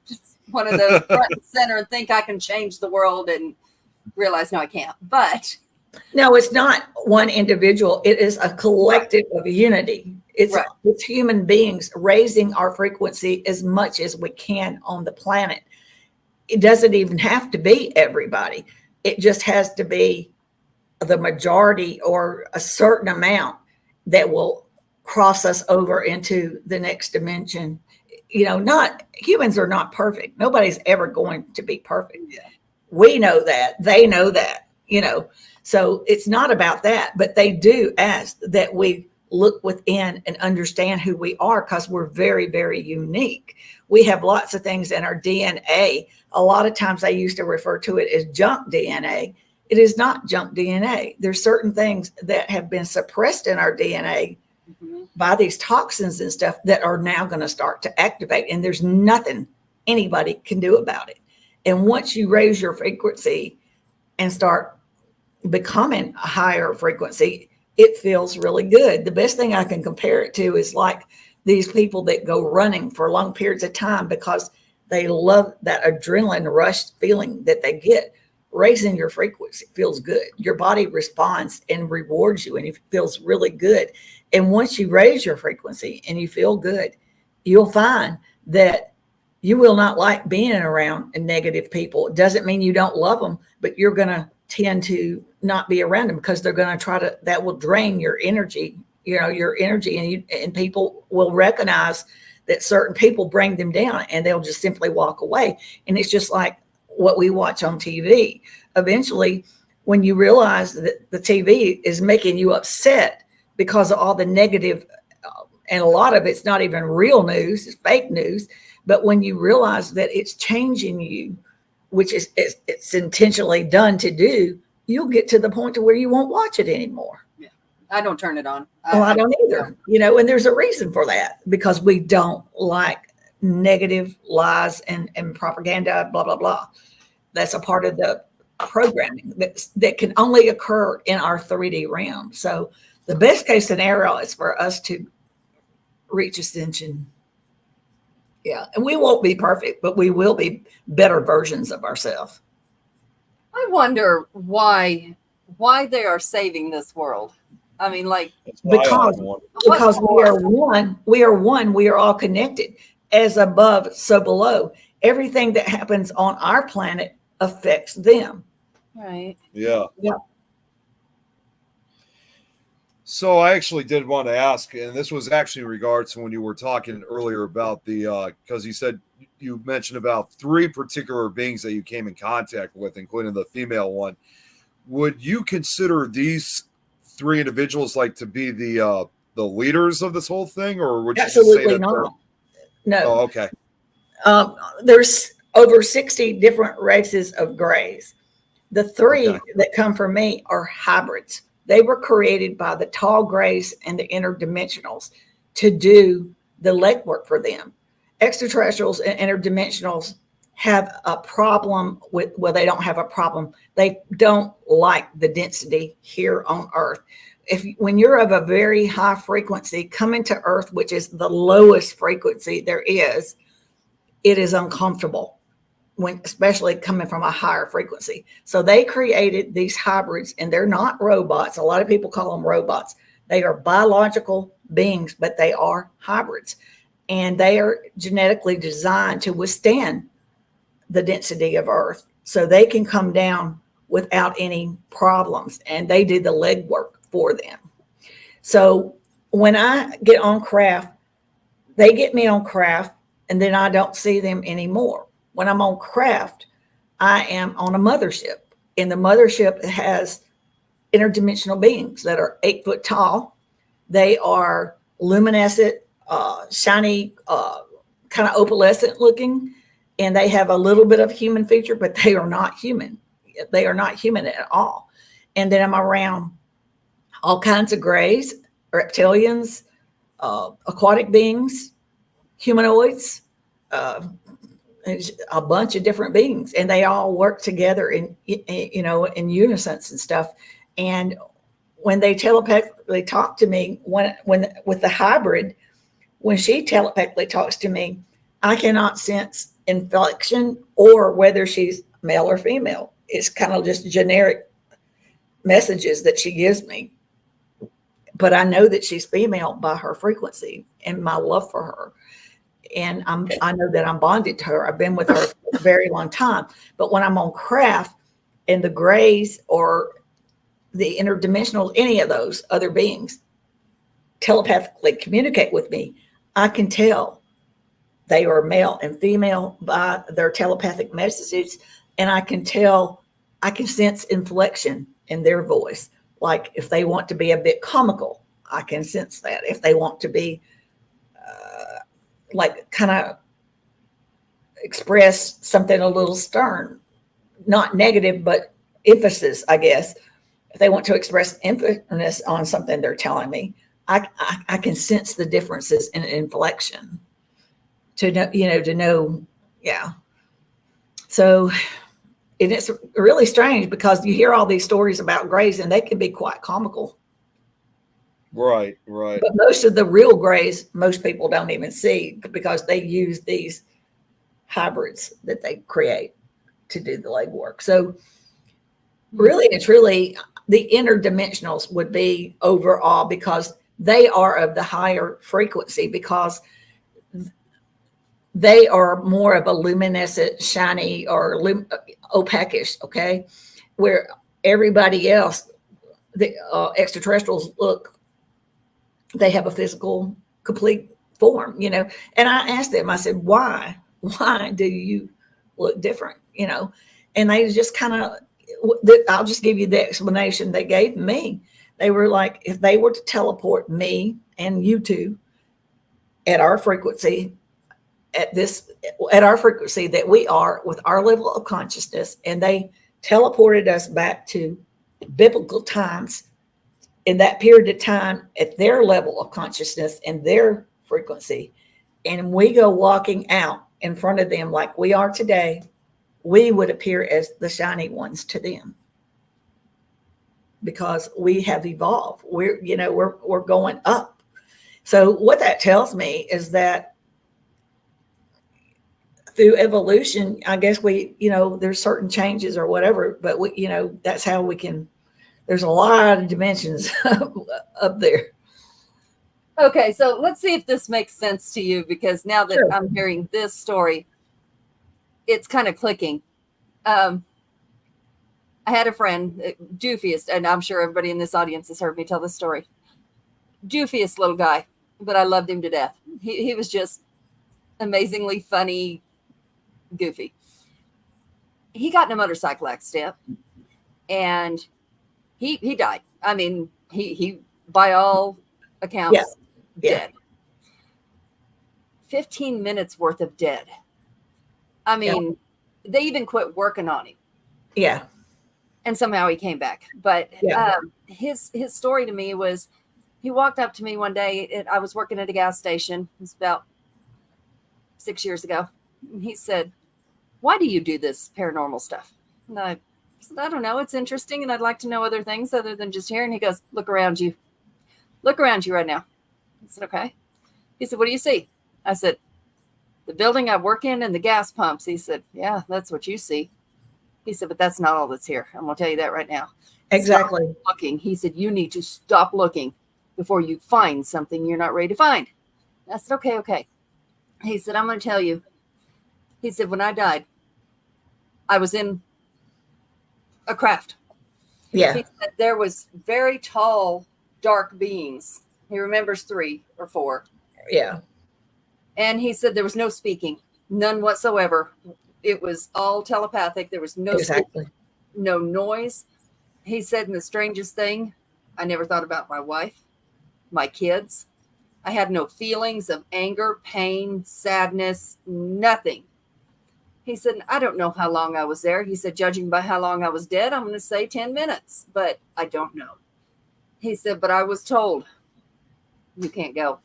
just one of those front and center and think I can change the world and realize, no, I can't. But no, it's not one individual. It is a collective of unity. It's human beings raising our frequency as much as we can on the planet. It doesn't even have to be everybody. It just has to be the majority or a certain amount that will cross us over into the next dimension. Not humans are not perfect. Nobody's ever going to be perfect. Yeah. We know that. They know that, So it's not about that, but they do ask that we look within and understand who we are, because we're very, very unique. We have lots of things in our DNA. A lot of times I used to refer to it as junk DNA. It is not junk DNA. There's certain things that have been suppressed in our DNA by these toxins and stuff that are now going to start to activate. And there's nothing anybody can do about it. And once you raise your frequency and start becoming a higher frequency, it feels really good. The best thing I can compare it to is like these people that go running for long periods of time because they love that adrenaline rush feeling that they get. Raising your frequency feels good. Your body responds and rewards you, and it feels really good. And once you raise your frequency and you feel good, you'll find that you will not like being around negative people. It doesn't mean you don't love them, but you're going to tend to not be around them because they're going to try to, that will drain your energy, your energy, and people will recognize that certain people bring them down and they'll just simply walk away. And it's just like what we watch on TV. Eventually, when you realize that the TV is making you upset because of all the negative, and a lot of it's not even real news, it's fake news. But when you realize that it's changing you, which is it's intentionally done to do, you'll get to the point to where you won't watch it anymore. Yeah. I don't turn it on. I don't either. And there's a reason for that, because we don't like negative lies and propaganda, blah, blah, blah. That's a part of the programming that can only occur in our 3D realm. So the best case scenario is for us to reach ascension. Yeah. And we won't be perfect, but we will be better versions of ourselves. I wonder why they are saving this world. I mean, because we are one. We are all connected. As above, so below. Everything that happens on our planet affects them. Right. Yeah. Yeah. So I actually did want to ask, and this was actually in regards to when you were talking earlier about because you mentioned about 3 particular beings that you came in contact with, including the female one. Would you consider these 3 individuals to be the leaders of this whole thing, or would you Absolutely just say that not? No. Oh, okay. There's over 60 different races of grays. The 3 that come from me are hybrids. They were created by the tall grays and the interdimensionals to do the legwork for them. Extraterrestrials and interdimensionals have a problem with, well, they don't have a problem. They don't like the density here on Earth. When you're of a very high frequency coming to Earth, which is the lowest frequency there is, it is uncomfortable, especially coming from a higher frequency. So they created these hybrids, and they're not robots. A lot of people call them robots. They are biological beings, but they are hybrids, and they are genetically designed to withstand the density of Earth, so they can come down without any problems, and they do the legwork for them. So when I get on craft, they get me on craft, and then I don't see them anymore. When I'm on craft, I am on a mothership, and the mothership has interdimensional beings that are 8 foot tall. They are luminescent, shiny, kind of opalescent looking, and they have a little bit of human feature, but they are not human. They are not human at all. And then I'm around all kinds of grays, reptilians, aquatic beings, humanoids, a bunch of different beings, and they all work together in unison and stuff. And when they telepathically talk to me, when with the hybrid, when she telepathically talks to me, I cannot sense inflection or whether she's male or female. It's kind of just generic messages that she gives me. But I know that she's female by her frequency and my love for her. And I know that I'm bonded to her. I've been with her for a very long time. But when I'm on craft and the grays or the interdimensional, any of those other beings telepathically communicate with me, I can tell they are male and female by their telepathic messages. And I can sense inflection in their voice. Like if they want to be a bit comical, I can sense that. If they want to be like kind of express something a little stern, not negative, but emphasis, I guess. If they want to express emphasis on something they're telling me, I can sense the differences in inflection to know, yeah. So, and it's really strange because you hear all these stories about grays and they can be quite comical. Right. But most of the real grays, most people don't even see because they use these hybrids that they create to do the legwork. So really and truly, the interdimensionals would be overall because they are of the higher frequency, because they are more of a luminescent, shiny, or opaquish, okay? Where everybody else, the extraterrestrials look, they have a physical, complete form, And I asked them, I said, why do you look different, And they just kind of, I'll just give you the explanation they gave me. They were like, if they were to teleport me and you two at our frequency, at our frequency that we are with our level of consciousness, and they teleported us back to biblical times in that period of time at their level of consciousness and their frequency, and we go walking out in front of them like we are today, we would appear as the shiny ones to them because we have evolved. We're going up. So what that tells me is that through evolution, I guess there's certain changes or whatever, but that's how we can, there's a lot of dimensions up there. Okay, so let's see if this makes sense to you, because now that Sure. I'm hearing this story, it's kind of clicking. I had a friend, doofiest, and I'm sure everybody in this audience has heard me tell this story. Doofiest little guy, but I loved him to death. He was just amazingly funny, goofy. He got in a motorcycle accident and he died. I mean, he by all accounts, dead. 15 minutes worth of dead. I mean, they even quit working on him. Yeah. And somehow he came back. But his story to me was, he walked up to me one day. I was working at a gas station. It was about 6 years ago. And he said, "Why do you do this paranormal stuff?" And I said, "I don't know. It's interesting. And I'd like to know other things other than just here." And he goes, "Look around you. Look around you right now." I said, "Okay." He said, "What do you see?" I said, "The building I work in and the gas pumps." He said, "Yeah, that's what you see." He said, "But that's not all that's here. I'm going to tell you that right now." Exactly. Stop looking. He said, "You need to stop looking before you find something you're not ready to find." I said, okay. He said, "I'm going to tell you." He said, "When I died, I was in a craft." Yeah. He said there was very tall, dark beings. He remembers 3 or 4. Yeah. And he said there was no speaking, none whatsoever. It was all telepathic. There was no Exactly. speaking, no noise. He said, and the strangest thing, I never thought about my wife, my kids. I had no feelings of anger, pain, sadness, nothing. He said, "I don't know how long I was there." He said, "Judging by how long I was dead, I'm going to say 10 minutes, but I don't know." He said, "But I was told, you can't go."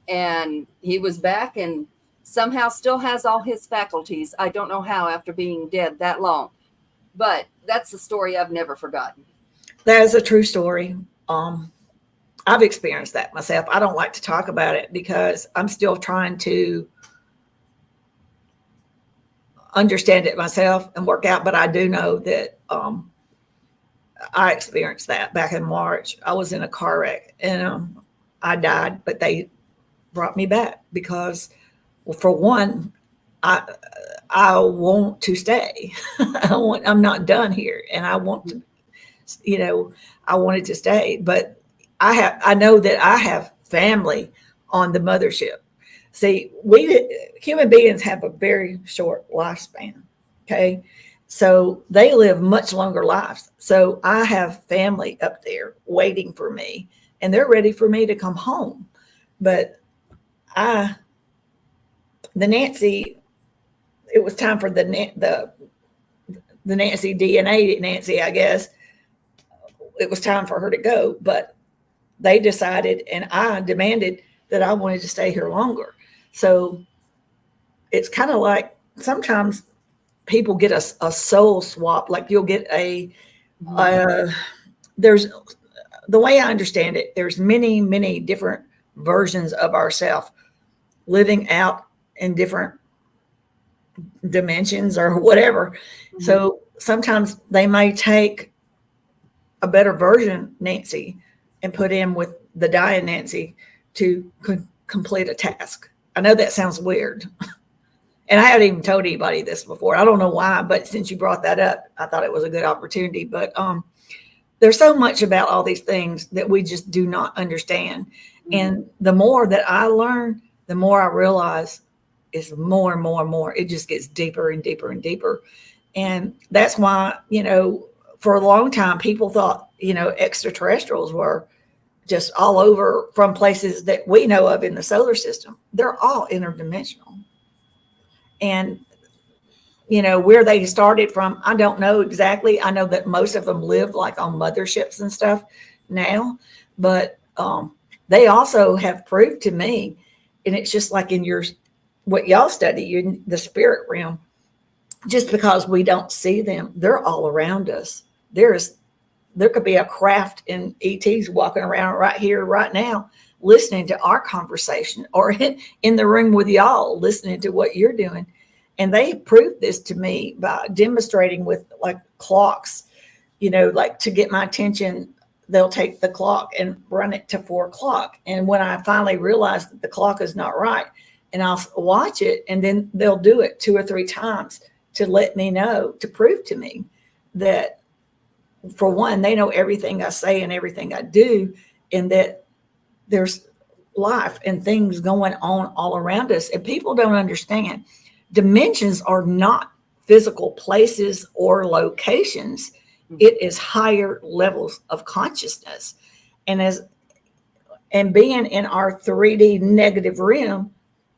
And he was back and somehow still has all his faculties. I don't know how, after being dead that long, but that's a story I've never forgotten. That is a true story. I've experienced that myself. I don't like to talk about it because I'm still trying to understand it myself and work out. But I do know that I experienced that back in March. I was in a car wreck and I died, but they brought me back because, well, for one, I want to stay. I'm not done here, and I want to, I wanted to stay, but I know that I have family on the mothership. See, we human beings have a very short lifespan. Okay. So they live much longer lives. So I have family up there waiting for me, and they're ready for me to come home. But I, the Nancy, it was time for the Nancy DNA Nancy, I guess. It was time for her to go, but they decided, and I demanded that I wanted to stay here longer. So it's kind of like sometimes people get a soul swap. Like you'll get there's, the way I understand it, there's many, many different versions of ourself living out in different dimensions or whatever. Mm-hmm. So sometimes they may take a better version Nancy and put in with the dying Nancy to complete a task. I know that sounds weird. And I haven't even told anybody this before. I don't know why, but since you brought that up, I thought it was a good opportunity. But there's so much about all these things that we just do not understand. Mm-hmm. And the more that I learn, the more I realize it's more and more and more. It just gets deeper and deeper and deeper. And that's why, for a long time, people thought, extraterrestrials were just all over from places that we know of in the solar system. They're all interdimensional. And, where they started from, I don't know exactly. I know that most of them live like on motherships and stuff now, but they also have proved to me, and it's just like in what y'all study, in the spirit realm, just because we don't see them, they're all around us. There could be a craft in ETs walking around right here, right now, listening to our conversation, or in the room with y'all, listening to what you're doing. And they proved this to me by demonstrating with like clocks, like to get my attention, they'll take the clock and run it to 4 o'clock. And when I finally realize that the clock is not right, and I'll watch it, and then they'll do it 2 or 3 times to let me know, to prove to me that, for one, they know everything I say and everything I do, and that there's life and things going on all around us. And people don't understand. Dimensions are not physical places or locations. It is higher levels of consciousness. And being in our 3D negative realm,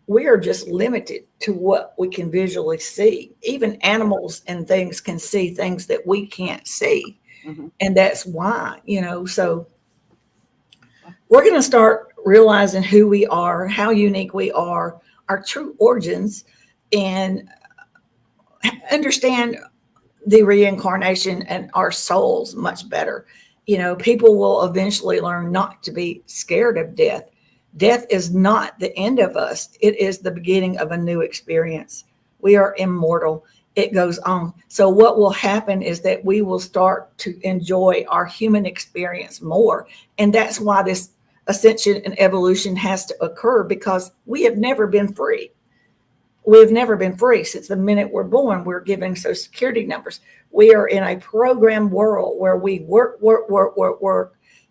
we are just limited to what we can visually see. Even animals and things can see things that we can't see. Mm-hmm. And that's why, so we're going to start realizing who we are, how unique we are, our true origins, and understand the reincarnation and our souls much better. People will eventually learn not to be scared of death. Death is not the end of us. It is the beginning of a new experience. We are immortal. It goes on. So what will happen is that we will start to enjoy our human experience more. And that's why this ascension and evolution has to occur, because we have never been free. We've never been free since the minute we're born. We're given Social Security numbers. We are in a programmed world where we work,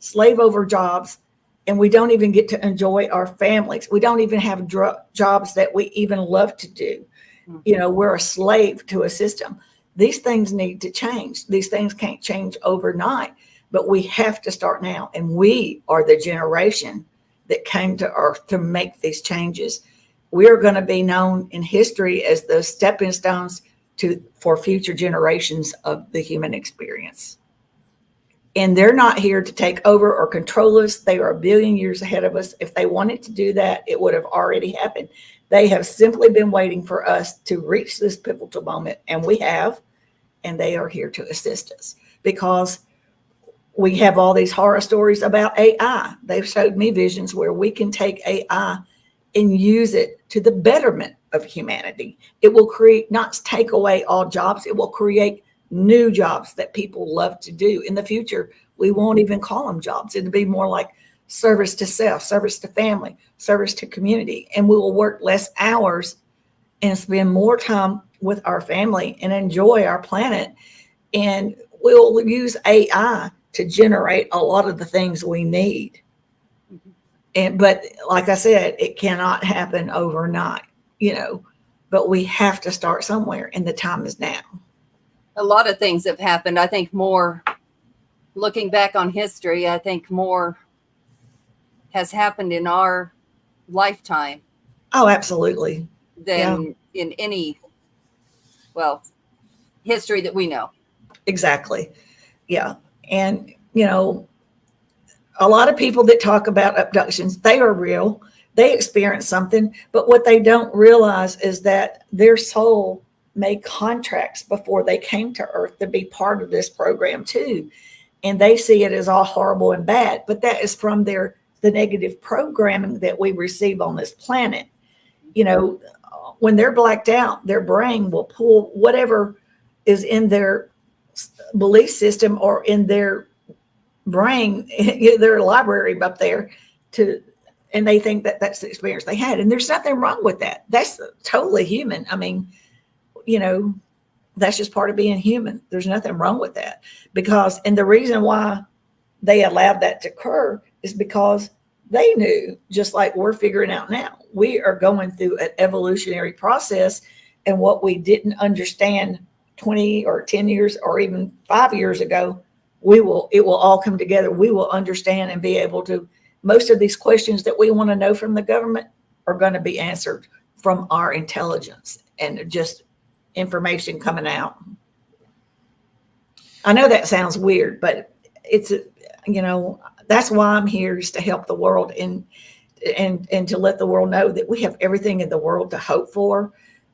slave over jobs, and we don't even get to enjoy our families. We don't even have jobs that we even love to do. Mm-hmm. We're a slave to a system. These things need to change. These things can't change overnight, but we have to start now. And we are the generation that came to Earth to make these changes. We're going to be known in history as the stepping stones for future generations of the human experience. And they're not here to take over or control us. They are 1 billion years ahead of us. If they wanted to do that, it would have already happened. They have simply been waiting for us to reach this pivotal moment, and we have, and they are here to assist us, because we have all these horror stories about AI. They've showed me visions where we can take AI and use it to the betterment of humanity. It will not take away all jobs. It will create new jobs that people love to do. In the future, we won't even call them jobs. It'll be more like service to self, service to family, service to community. And we will work less hours and spend more time with our family and enjoy our planet. And we'll use AI to generate a lot of the things we need. But like I said, it cannot happen overnight, but we have to start somewhere, and the time is now. A lot of things have happened. I think more, looking back on history, I think more has happened in our lifetime Oh, absolutely. than in any, well, history that we know. Exactly. Yeah. And, a lot of people that talk about abductions, they are real. They experience something, but what they don't realize is that their soul made contracts before they came to Earth to be part of this program too. And they see it as all horrible and bad, but that is from the negative programming that we receive on this planet. When they're blacked out, their brain will pull whatever is in their belief system or in their brain, their library up there, and they think that that's the experience they had. And there's nothing wrong with that. That's totally human. I mean, that's just part of being human. There's nothing wrong with that, and the reason why they allowed that to occur is because they knew, just like we're figuring out now, we are going through an evolutionary process, and what we didn't understand 20 or 10 years or even 5 years ago, it will all come together. We will understand and be able to, most of these questions that we want to know from the government are going to be answered from our intelligence and just information coming out. I know that sounds weird, but it's, that's why I'm here, is to help the world and to let the world know that we have everything in the world to hope for,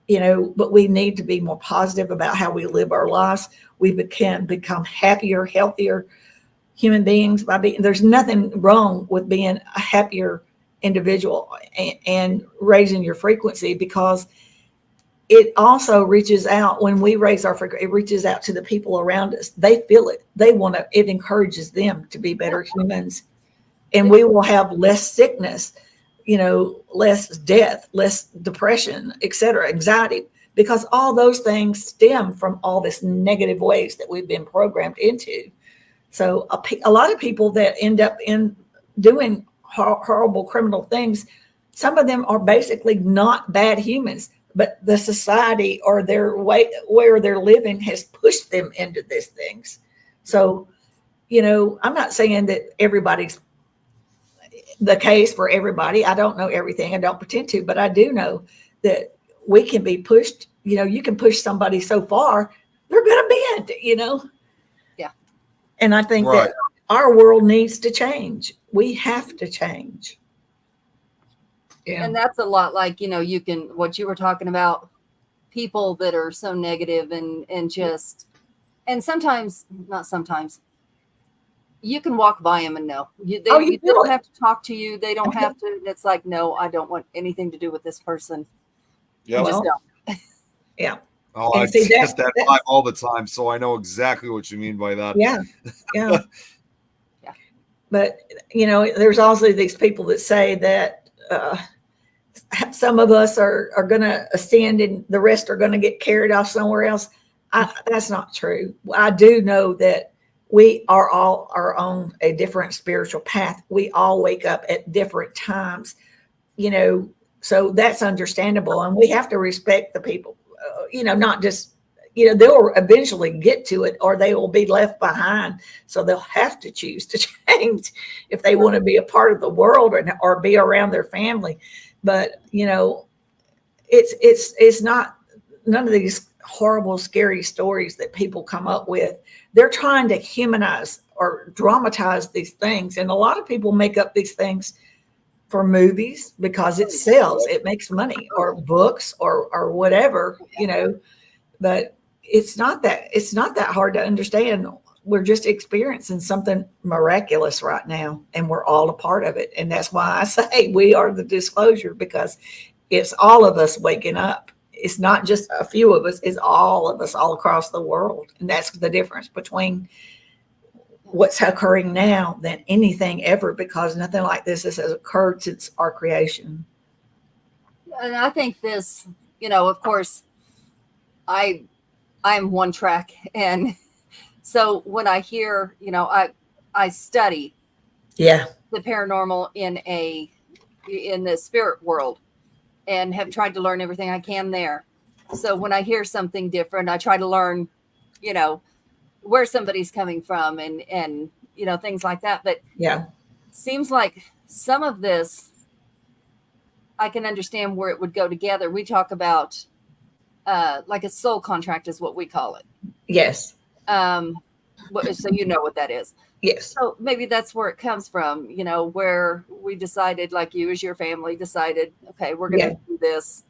but we need to be more positive about how we live our lives. We can become happier, healthier human beings there's nothing wrong with being a happier individual and raising your frequency, because it also reaches out. When we raise our frequency, it reaches out to the people around us. They feel it. It encourages them to be better humans, and we will have less sickness, less death, less depression, etc., anxiety, because all those things stem from all this negative ways that we've been programmed into. So a lot of people that end up in doing horrible criminal things, some of them are basically not bad humans, but the society or their way where they're living has pushed them into these things. So, I'm not saying that everybody's the case for everybody. I don't know everything. I don't pretend to, but I do know that we can be pushed. You can push somebody so far, they're going to bend, Yeah. And I think that our world needs to change. We have to change. Yeah. And that's a lot like, what you were talking about, people that are so negative and sometimes, not sometimes, you can walk by them and know. They don't have to talk to you. They don't have to. It's like, no, I don't want anything to do with this person. Yeah. You just don't. Yeah. Oh, I see that vibe all the time, so I know exactly what you mean by that. Yeah. Yeah. Yeah. But, there's also these people that say that some of us are going to ascend and the rest are going to get carried off somewhere else. That's not true. I do know that we are all on a different spiritual path. We all wake up at different times, so that's understandable. And we have to respect the people, not just, they'll eventually get to it or they will be left behind. So they'll have to choose to change if they want to be a part of the world or be around their family. But, it's not, none of these horrible, scary stories that people come up with. They're trying to humanize or dramatize these things. And a lot of people make up these things for movies because it sells, it makes money, or books or whatever, but it's not that hard to understand. We're just experiencing something miraculous right now, and we're all a part of it. And that's why I say we are the disclosure, because it's all of us waking up. It's not just a few of us, it's all of us all across the world. And that's the difference between what's occurring now than anything ever, because nothing like this has occurred since our creation. And I think this, of course, I'm one track. And so when I hear, I study Yeah. the paranormal in the spirit world and have tried to learn everything I can there. So when I hear something different, I try to learn, you know, where somebody's coming from and you know, things like that. But Yeah. seems like some of this I can understand where it would go together. We talk about like a soul contract is what we call it. Yes. So you know what that is. Yes. So maybe that's where it comes from, you know, where we decided, like you as your family decided, okay, we're going to do this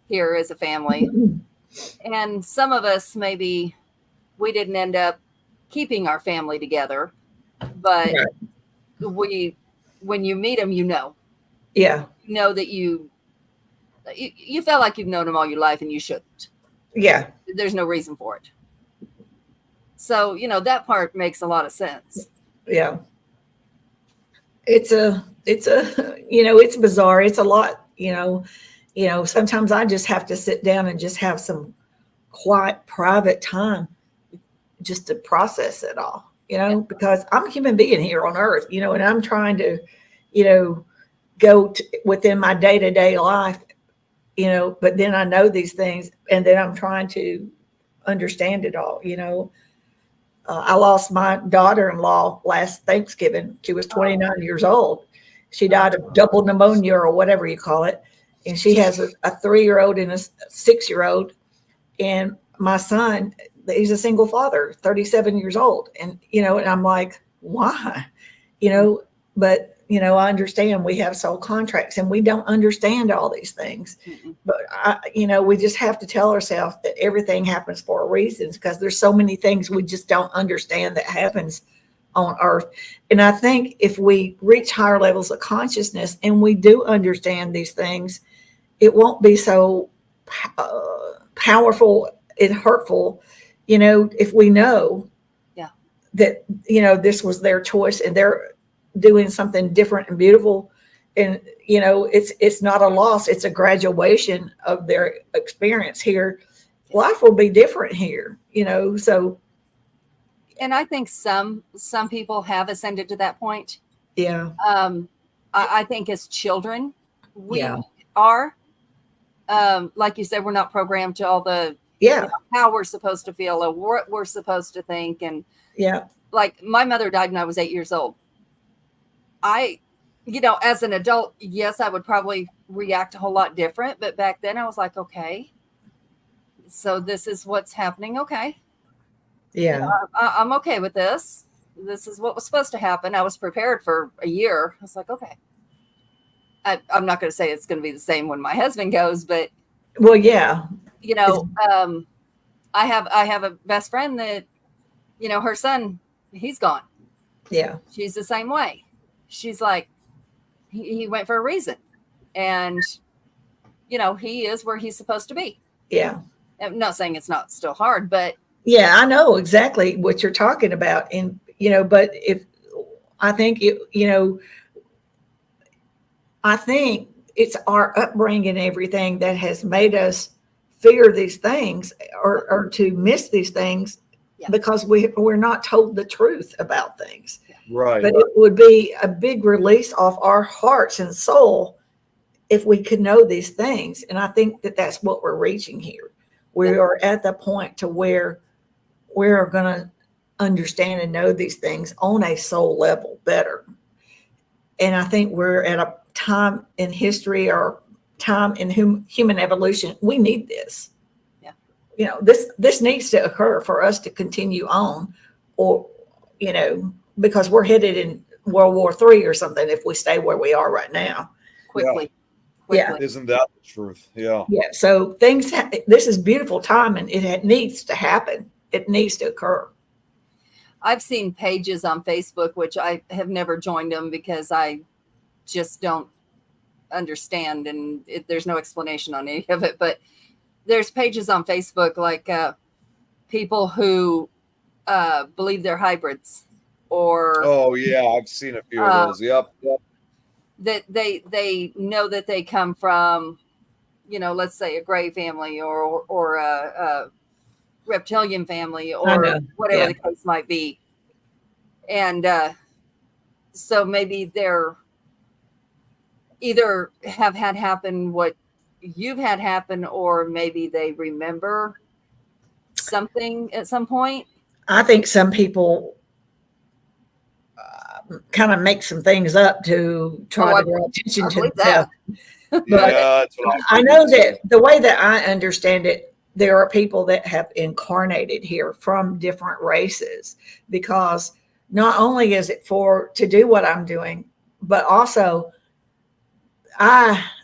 here as a family. And some of us, maybe we didn't end up keeping our family together, but Right. when you meet them, you know that you felt like you've known them all your life and you shouldn't. Yeah. There's no reason for it. So, you know, that part makes a lot of sense. Yeah. It's it's bizarre. It's a lot, sometimes I just have to sit down and just have some quiet, private time just to process it all, because I'm a human being here on earth, and I'm trying to, go within my day-to-day life, but then I know these things and then I'm trying to understand it all. I lost my daughter-in-law last Thanksgiving. She was 29 years old. She died of double pneumonia or whatever you call it. And she has a 3-year-old and a 6-year-old. And my son, he's a single father, 37 years old. And, and I'm like, why? But, I understand we have soul contracts and we don't understand all these things. But, we just have to tell ourselves that everything happens for a reason, because there's so many things we just don't understand that happens on earth. And I think if we reach higher levels of consciousness and we do understand these things, it won't be so powerful and hurtful, if we know that, this was their choice and they're doing something different and beautiful. And, it's not a loss. It's a graduation of their experience here. Life will be different here, so. And I think some people have ascended to that point. Yeah. I think as children, we Yeah. are, like you said, we're not programmed to all the, how we're supposed to feel or what we're supposed to think. And like my mother died when I was 8 years old. As an adult, yes, I would probably react a whole lot different. But back then I was like, okay, so this is what's happening. Okay. Yeah. I'm okay with this. This is what was supposed to happen. I was prepared for a year. I was like, okay. I'm not going to say it's going to be the same when my husband goes, but well, yeah, I have a best friend that, her son, he's gone. Yeah. She's the same way. She's like, he went for a reason, and he is where he's supposed to be. Yeah. I'm not saying it's not still hard, but yeah, I know exactly what you're talking about. And, but if I think, I think it's our upbringing and everything that has made us fear these things or to miss these things because we're not told the truth about things. Right. But it would be a big release off our hearts and soul if we could know these things. And I think that that's what we're reaching here. We are at the point to where we're going to understand and know these things on a soul level better. And I think we're at a time in history or time in human evolution. We need this. This needs to occur for us to continue on, or, because we're headed in World War III or something if we stay where we are right now. Quickly. Yeah. Isn't that the truth? Yeah. Yeah. So this is beautiful time, and it needs to happen. It needs to occur. I've seen pages on Facebook, which I have never joined them because I just don't understand, and there's no explanation on any of it. But there's pages on Facebook like people who believe they're hybrids, or I've seen a few of those. Yep. That they know that they come from, let's say a gray family or a reptilian family or whatever the case might be. And So maybe they're either have had happen what you've had happen, or maybe they remember something at some point. I think some people kind of make some things up to try Oh, to draw attention I to believe themselves. that. But Yeah, that's what I know that the way that I understand it, there are people that have incarnated here from different races, because not only is it for to do what I'm doing, but also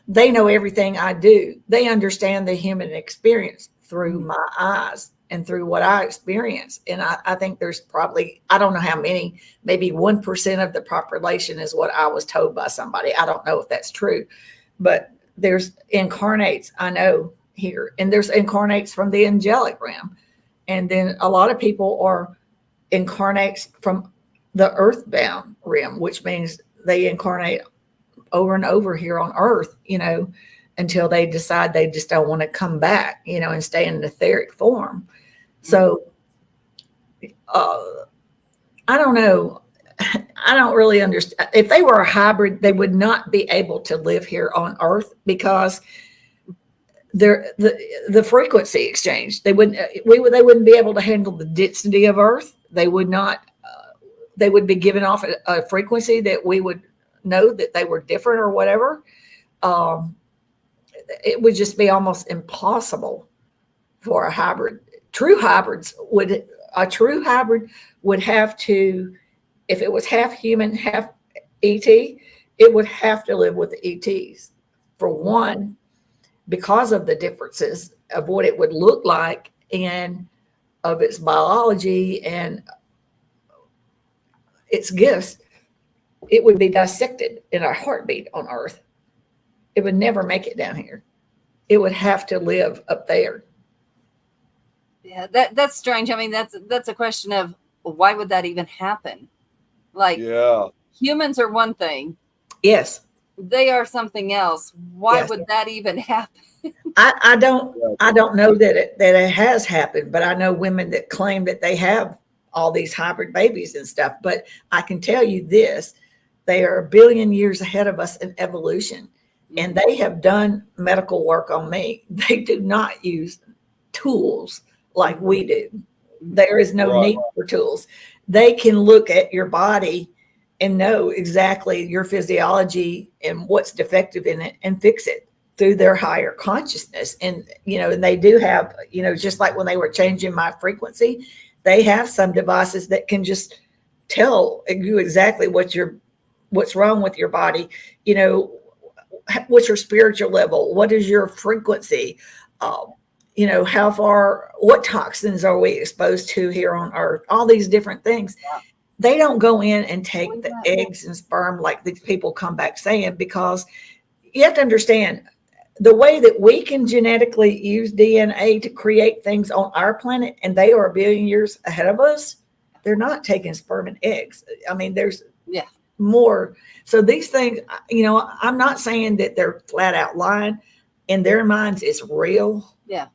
they know everything I do. They understand the human experience through my eyes and through what I experience. And I think there's probably, I don't know how many, maybe 1% of the population is what I was told by somebody. I don't know if that's true, but there's incarnates I know here, and there's incarnates from the angelic realm. And then a lot of people are incarnates from the earthbound realm, which means they incarnate over and over here on earth, until they decide they just don't want to come back, and stay in an etheric form. So I don't know. I don't really understand. If they were a hybrid, they would not be able to live here on earth, because the frequency exchange, they wouldn't be able to handle the density of earth. They would not, they would be giving off a frequency that we would know that they were different or whatever. It would just be almost impossible for a hybrid. A true hybrid would have to, if it was half human, half ET, it would have to live with the ETs, for one, because of the differences of what it would look like and of its biology and its gifts. It would be dissected in a heartbeat on Earth. It would never make it down here. It would have to live up there. Yeah, that's strange. I mean, that's a question of why would that even happen? Like, yeah. Humans are one thing. Yes. They are something else. Why Yes. would that even happen? I don't know that it has happened, but I know women that claim that they have all these hybrid babies and stuff. But I can tell you this, they are a billion years ahead of us in evolution, and they have done medical work on me. They do not use tools like we do. There is no need for tools. They can look at your body and know exactly your physiology and what's defective in it and fix it through their higher consciousness. And, and they do have, just like when they were changing my frequency, they have some devices that can just tell you exactly what's wrong with your body. What's your spiritual level? What is your frequency? How far, what toxins are we exposed to here on Earth? All these different things. They don't go in and take the eggs and sperm like these people come back saying, because you have to understand the way that we can genetically use DNA to create things on our planet, and they are a billion years ahead of us. They're not taking sperm and eggs. I mean, there's more. So these things, I'm not saying that they're flat out lying. In their minds, it's real. Yeah.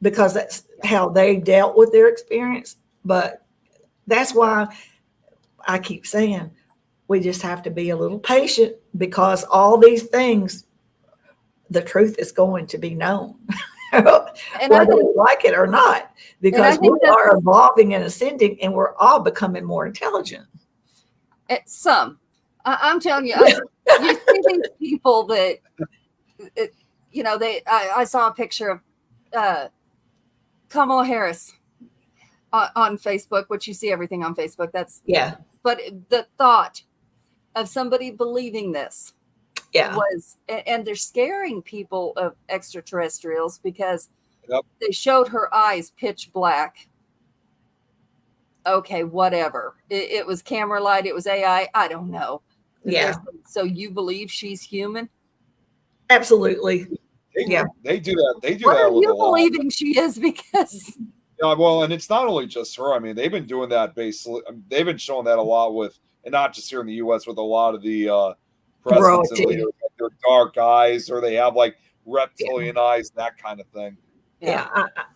Because that's how they dealt with their experience. But that's why I keep saying we just have to be a little patient, because all these things, the truth is going to be known, whether we like it or not, because we are evolving and ascending, and we're all becoming more intelligent. I'm telling you, you see these people that, I saw a picture of Kamala Harris on Facebook, which you see everything on Facebook. But the thought of somebody believing this was, and they're scaring people of extraterrestrials because they showed her eyes pitch black. Okay, whatever. It was camera light. It was AI. I don't know. Yeah. So you believe she's human? Absolutely. They do that. They do what that are with you a lot. believing she is? Because well, and it's not only just her. I mean, they've been doing that basically. They've been showing that a lot with, and not just here in the U.S., with a lot of the presidents and leaders, like their dark eyes, or they have like reptilian eyes, that kind of thing. Yeah,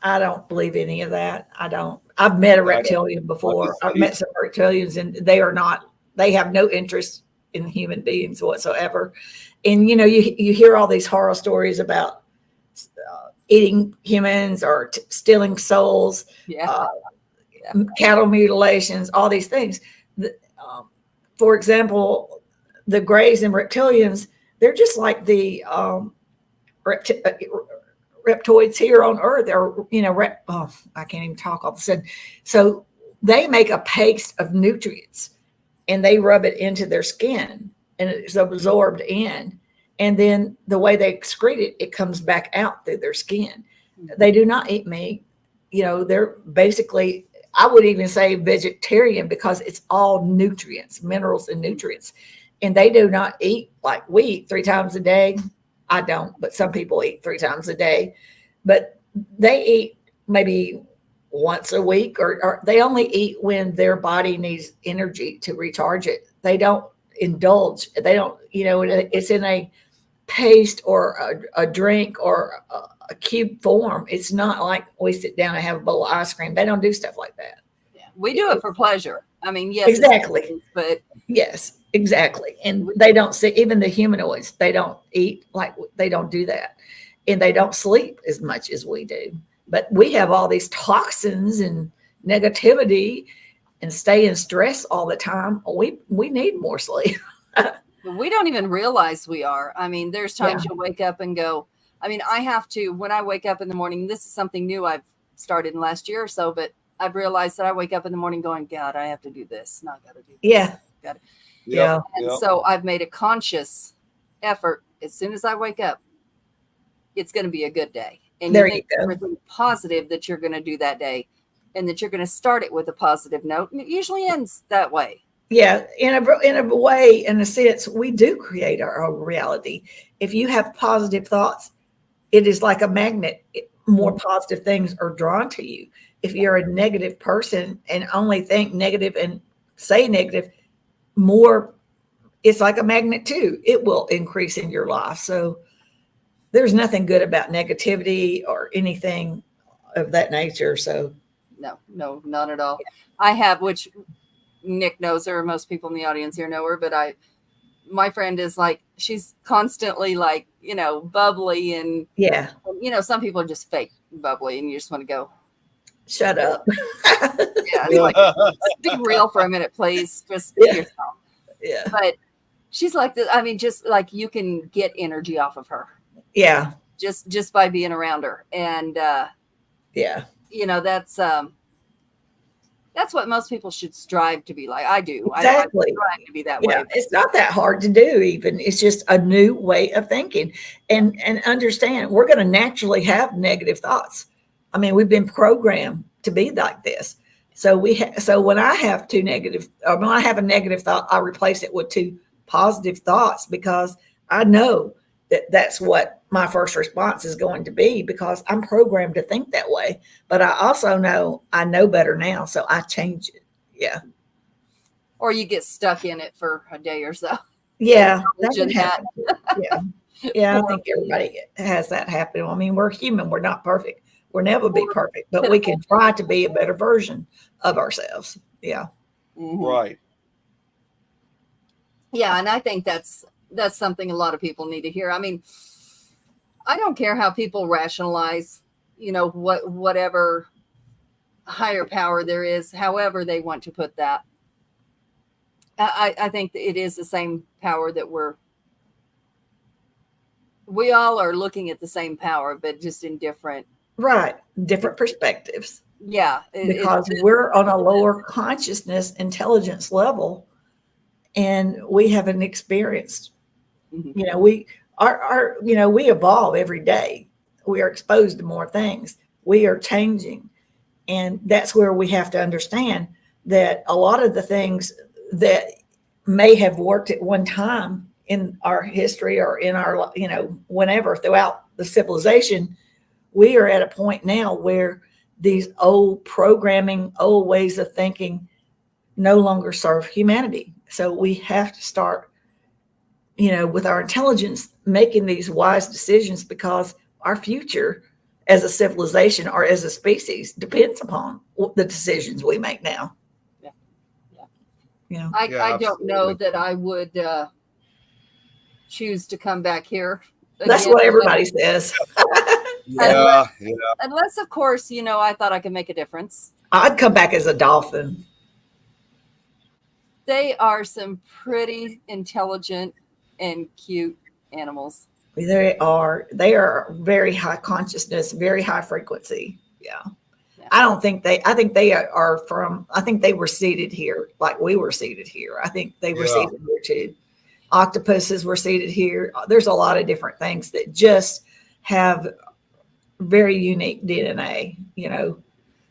I don't believe any of that. I don't. I've met a reptilian before. I've met some reptilians, and they are not They have no interest in human beings whatsoever. And, you hear all these horror stories about eating humans or stealing souls, Yeah. cattle mutilations, all these things. For example, the Greys and reptilians, they're just like the reptoids here on Earth. Or, I can't even talk all of a sudden. So they make a paste of nutrients and they rub it into their skin and it's absorbed in. And then the way they excrete it, it comes back out through their skin. They do not eat meat. They're basically, I would even say vegetarian, because it's all nutrients, minerals and nutrients. And they do not eat like we eat 3 times a day. I don't, but some people eat 3 times a day. But they eat maybe once a week, or they only eat when their body needs energy to recharge it. They don't indulge. They don't, it's in a paste or a drink or a cube form. It's not like we sit down and have a bowl of ice cream. They don't do stuff like that. Yeah. We do it for pleasure. I mean, yes, exactly. But yes, exactly. And they don't see, even the humanoids, they don't eat like, they don't do that. And they don't sleep as much as we do. But we have all these toxins and negativity and stay in stress all the time. We need more sleep. We don't even realize we are. I mean, there's times you'll wake up and go, I mean, I have to, when I wake up in the morning, this is something new I've started in the last year or so, but I've realized that I wake up in the morning going, God, I have to do this. Not got to do this. Yeah. Got to. Yeah. And so I've made a conscious effort. As soon as I wake up, it's going to be a good day. And there you think everything positive that you're going to do that day, and that you're going to start it with a positive note. And it usually ends that way. Yeah, in a way, in a sense, we do create our own reality. If you have positive thoughts, it is like a magnet. More positive things are drawn to you. If you're a negative person and only think negative and say negative, more, it's like a magnet too. It will increase in your life. So there's nothing good about negativity or anything of that nature. So no, not at all. I have, which Nick knows her, most people in the audience here know her, but my friend is like, she's constantly like, bubbly and some people are just fake bubbly and you just want to go, shut up. Yeah, it's like, be real for a minute, please. Just be yourself. Yeah. But she's like this. I mean, just like you can get energy off of her. Yeah. Just by being around her. And that's what most people should strive to be like. I do. Exactly. I strive to be that way. It's not that hard to do even. It's just a new way of thinking. And understand we're going to naturally have negative thoughts. I mean, we've been programmed to be like this. So when I have when I have a negative thought, I replace it with 2 positive thoughts, because I know that that's what my first response is going to be, because I'm programmed to think that way. But I also know I know better now, so I change it. Yeah. Or you get stuck in it for a day or so. Yeah, that can happen. Yeah, I think everybody has that happen. I mean, we're human. We're not perfect. We'll never be perfect, but we can try to be a better version of ourselves. Yeah. Mm-hmm. Right. Yeah, and I think that's something a lot of people need to hear. I mean, I don't care how people rationalize, whatever higher power there is, however they want to put that. I think that it is the same power that we all are looking at the same power, but just in different perspectives. Yeah. Because we're on a lower consciousness intelligence level, and we haven't experienced, we evolve every day. We are exposed to more things. We are changing. And that's where we have to understand that a lot of the things that may have worked at one time in our history or in our, whenever throughout the civilization, we are at a point now where these old programming, old ways of thinking no longer serve humanity. So we have to start, with our intelligence, making these wise decisions, because our future as a civilization or as a species depends upon the decisions we make now. You know, I don't absolutely. know that I would choose to come back here that's again, what everybody says. Yeah, yeah. unless, of course, I thought I could make a difference. I'd come back as a dolphin. They are some pretty intelligent and cute animals. They are very high consciousness, very high frequency. Yeah. Yeah. I think they were seated here like we were seated here. I think they were Yeah. seated here too. Octopuses were seated here. There's a lot of different things that just have very unique DNA,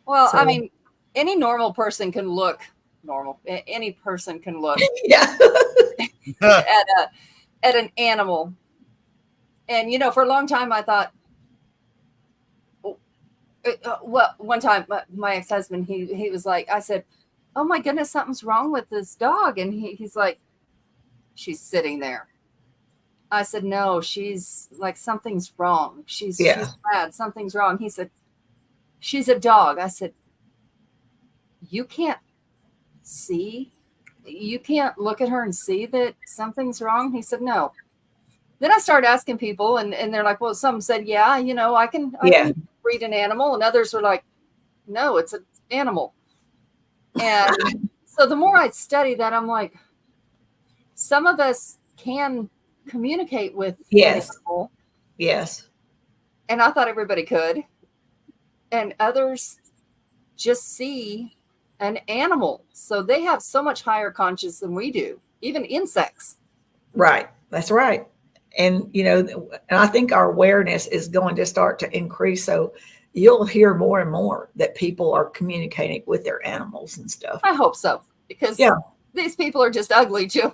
Well, So- I mean, any normal person can look normal. Any person can look Yeah. at an animal. And for a long time I thought, well, one time my ex-husband, he was like, I said, "Oh my goodness, something's wrong with this dog." And he's like, "She's sitting there." I said, "No, she's like, something's wrong. She's bad. Something's wrong." He said, "She's a dog." I said, "You can't see? You can't look at her and see that something's wrong?" He said, "No." Then I started asking people, and they're like, "Well, some said, yeah, I can read an animal," and others were like, "No, it's an animal." And so the more I study that, I'm like, some of us can communicate with an animal. Yes. And I thought everybody could. And others just see an animal. So they have so much higher conscious than we do, even insects. Right. That's right. And, and I think our awareness is going to start to increase. So you'll hear more and more that people are communicating with their animals and stuff. I hope so, because these people are just ugly too.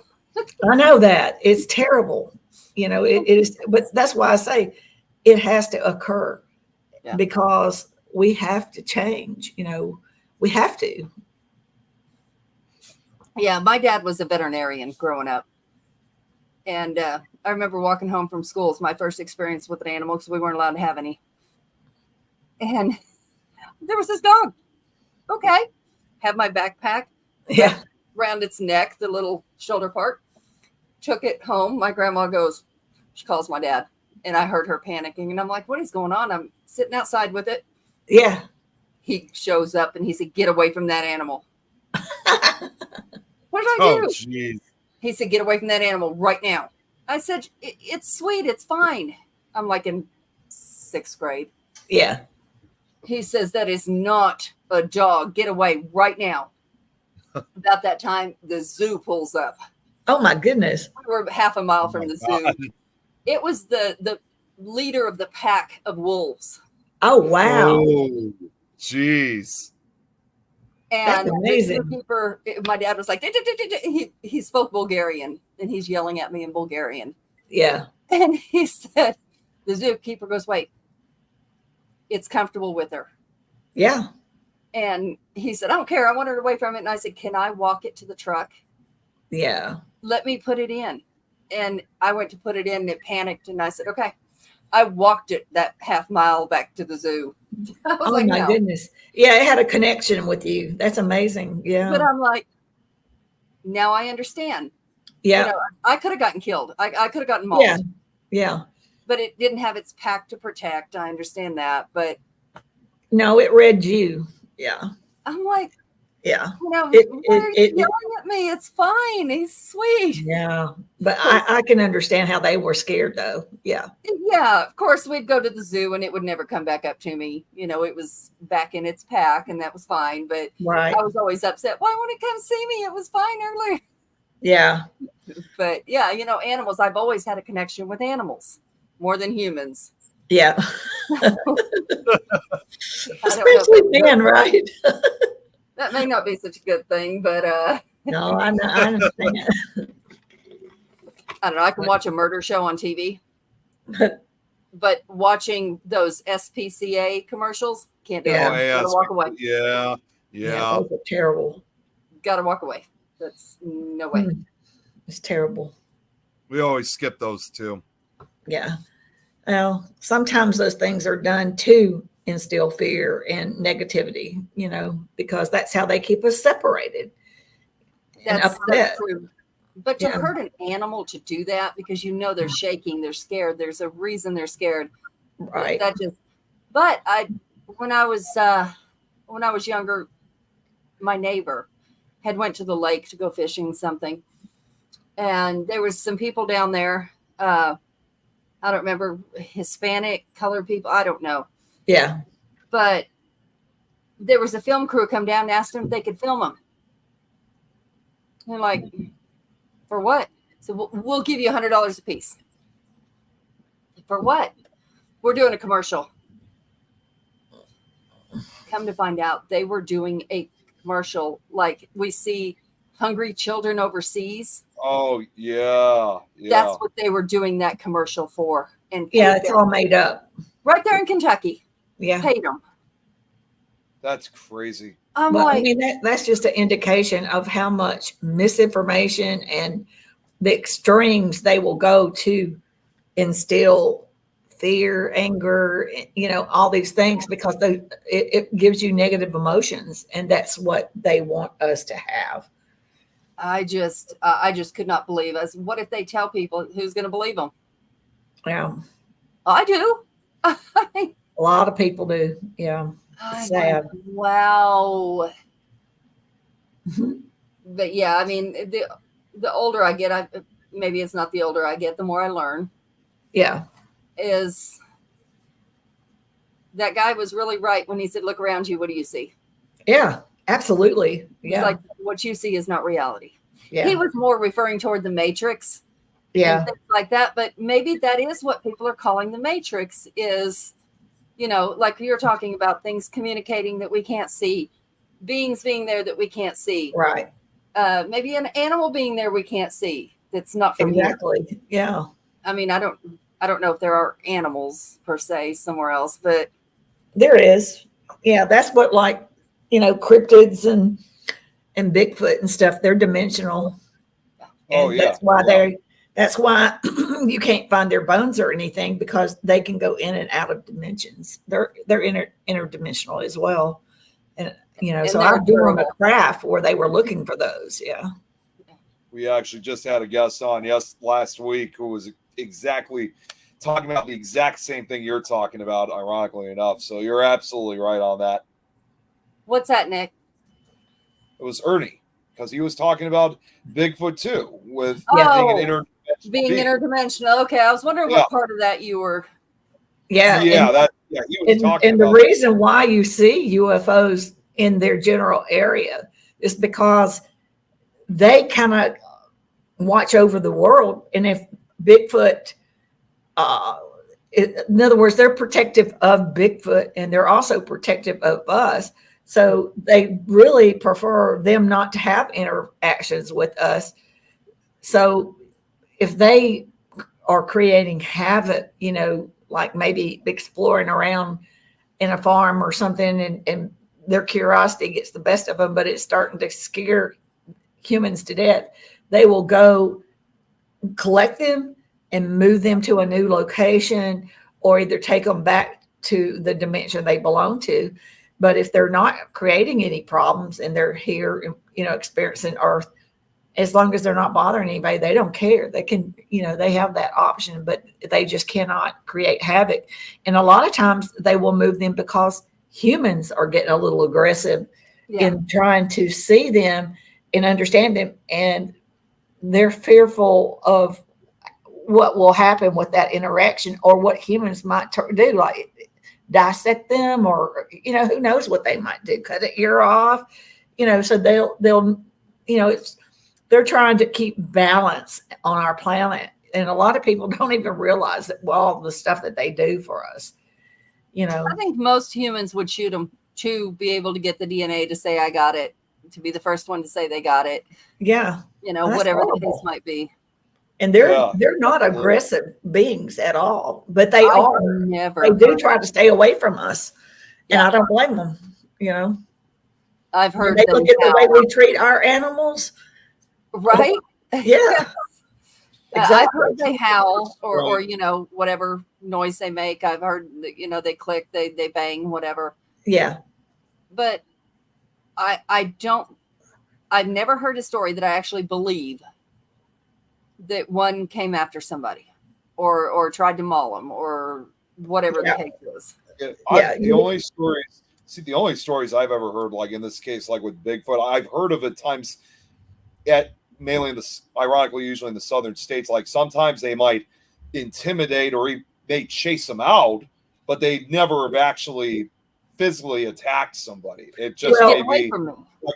I know that. It's terrible. It is, but that's why I say it has to occur because we have to change. We have to. Yeah, my dad was a veterinarian growing up. And I remember walking home from school. It's my first experience with an animal because we weren't allowed to have any. And there was this dog. Okay. Had my backpack around its neck, the little shoulder part. Took it home. My grandma goes, she calls my dad. And I heard her panicking. And I'm like, what is going on? I'm sitting outside with it. Yeah. He shows up and he said, "Get away from that animal." What did I do? Oh, jeez. He said, "Get away from that animal right now." I said, "It's sweet. It's fine." I'm like in 6th grade. Yeah. He says, "That is not a dog. Get away right now." About that time, the zoo pulls up. Oh, my goodness. We were half a mile from the zoo. It was the leader of the pack of wolves. Oh, wow. Oh, jeez. And that's amazing. the zookeeper, my dad was like, he spoke Bulgarian, and he's yelling at me in Bulgarian. Yeah. And he said, the zookeeper goes, "Wait, it's comfortable with her." Yeah. And he said, "I don't care. I want her away from it." And I said, "Can I walk it to the truck? Yeah. Let me put it in." And I went to put it in, and it panicked. And I said, "Okay." I walked it that half mile back to the zoo. I was like, my no. goodness. Yeah, it had a connection with you. That's amazing. Yeah. But I'm like, now I understand. Yeah. I could have gotten killed. I could have gotten mauled. Yeah. Yeah. But it didn't have its pack to protect. I understand that. But no, it read you. Yeah. I'm like, yeah. why are you yelling at me? It's fine. He's sweet. Yeah. But I can understand how they were scared though. Yeah. Yeah. Of course, we'd go to the zoo and it would never come back up to me. It was back in its pack and that was fine. But right. I was always upset. Why won't it come see me? It was fine earlier. Yeah. But yeah, animals, I've always had a connection with animals more than humans. Yeah. Especially men, right? That may not be such a good thing, but no, I understand. I don't know. I can watch a murder show on TV, but watching those SPCA commercials, can't do it. Gotta walk away. Yeah. Those are terrible. Gotta walk away. That's no way. It's terrible. We always skip those too. Yeah. Well, sometimes those things are done to instill fear and negativity, because that's how they keep us separated. That's upset. true. But to Yeah. hurt an animal to do that because they're shaking, they're scared. There's a reason they're scared. Right. That just. But when I was younger, my neighbor had went to the lake to go fishing something, and there was some people down there. I don't remember, Hispanic, colored people. I don't know, Yeah. but there was a film crew come down and asked them if they could film them. And they're like, for what? So we'll give you $100 a piece. For what? We're doing a commercial. Come to find out, they were doing a commercial like we see hungry children overseas. Oh, yeah. That's what they were doing that commercial for. And Yeah, it's all made up. right there in Kentucky. Yeah. Paid them. That's crazy. I'm Well, like, I mean, that's just an indication of how much misinformation and the extremes they will go to instill fear, anger, all these things, because it gives you negative emotions, and that's what they want us to have. I just could not believe us. What if they tell people? Who's going to believe them? Yeah, I do. a lot of people do. Yeah, it's sad. Wow. But yeah, I mean, the older I get, maybe it's not the older I get, the more I learn. Yeah. Is that guy was really right when he said, look around you, what do you see? Yeah, absolutely. Yeah. It's like, what you see is not reality. Yeah. He was more referring toward the Matrix. Yeah. And things like that. But maybe that is what people are calling the Matrix, is, like you're talking about, things communicating that we can't see, beings being there that we can't see. Right. Maybe an animal being there we can't see. That's not from Exactly. here. Yeah. I mean, I don't know if there are animals per se somewhere else, but there is. Yeah, that's what, like, cryptids and Bigfoot and stuff, they're dimensional. Oh, And yeah. that's why you can't find their bones or anything, because they can go in and out of dimensions. They're interdimensional as well. And so I'm doing a craft where they were looking for those. Yeah. We actually just had a guest on last week who was exactly talking about the exact same thing you're talking about, ironically enough. So you're absolutely right on that. What's that, Nick? It was Ernie, because he was talking about Bigfoot too, with being interdimensional. Okay, I was wondering what part of that you were. Yeah. He was talking and about the reason why you see UFOs in their general area is because they kind of watch over the world. And if Bigfoot, in other words, they're protective of Bigfoot, and they're also protective of us. So they really prefer them not to have interactions with us. So if they are creating havoc, like maybe exploring around in a farm or something, and their curiosity gets the best of them, but it's starting to scare humans to death, they will go collect them and move them to a new location, or either take them back to the dimension they belong to. But if they're not creating any problems and they're here, experiencing Earth, as long as they're not bothering anybody, they don't care. They can, they have that option, but they just cannot create havoc. And a lot of times they will move them because humans are getting a little aggressive in trying to see them and understand them. And they're fearful of what will happen with that interaction, or what humans might do, like dissect them, or, who knows what they might do, cut an ear off, so they'll, they're trying to keep balance on our planet. And a lot of people don't even realize that, all the stuff that they do for us, I think most humans would shoot them to be able to get the DNA to say, I got it, to be the first one to say they got it. Yeah. Whatever the case might be. And they're not aggressive beings at all, but they do try to stay away from us. And I don't blame them, I've heard they look at the way we treat our animals. Right? Yeah. Exactly. I've heard they howl or whatever noise they make. I've heard that, they click, they bang, whatever. Yeah. But I I've never heard a story that I actually believe that one came after somebody or tried to maul them or whatever the case is. The only stories I've ever heard, like in this case, like with Bigfoot, I've heard of at times mainly ironically, usually in the southern states, like sometimes they might intimidate or they chase them out, but they never have actually physically attacked somebody. It just may be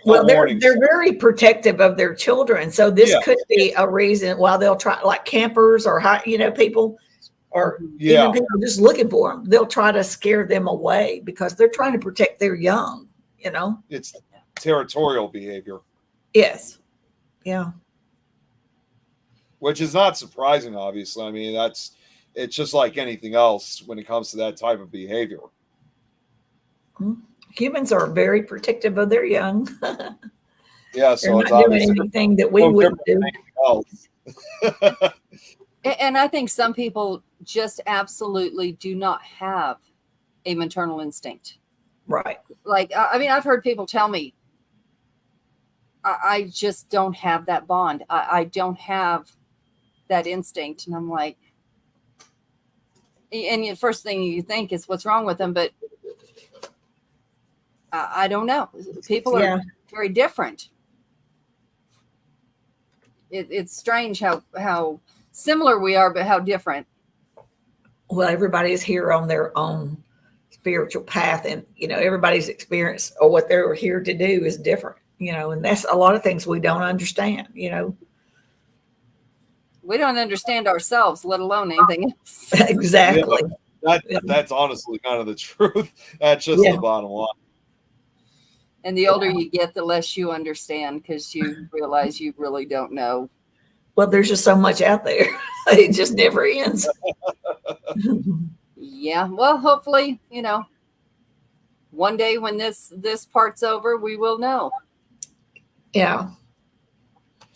like they're very protective of their children. So this could be a reason why they'll try, like campers or people or even people just looking for them. They'll try to scare them away because they're trying to protect their young, It's territorial behavior. Yes. Yeah. Which is not surprising, obviously. I mean, it's just like anything else when it comes to that type of behavior. Humans are very protective of their young. Yeah, so they're not doing anything that we wouldn't do. And I think some people just absolutely do not have a maternal instinct. Right. Like, I mean, I've heard people tell me, I just don't have that bond. I don't have that instinct. And I'm like, and the first thing you think is what's wrong with them. But I don't know. People are very different. It's strange how similar we are, but how different. Well, everybody's here on their own spiritual path, and everybody's experience or what they're here to do is different. And that's a lot of things we don't understand. We don't understand ourselves, let alone anything else. Exactly. That's honestly kind of the truth. That's just the bottom line. And the older you get, the less you understand because you realize you really don't know. Well, there's just so much out there. It just never ends. Yeah. Well, hopefully, one day when this part's over, we will know. Yeah.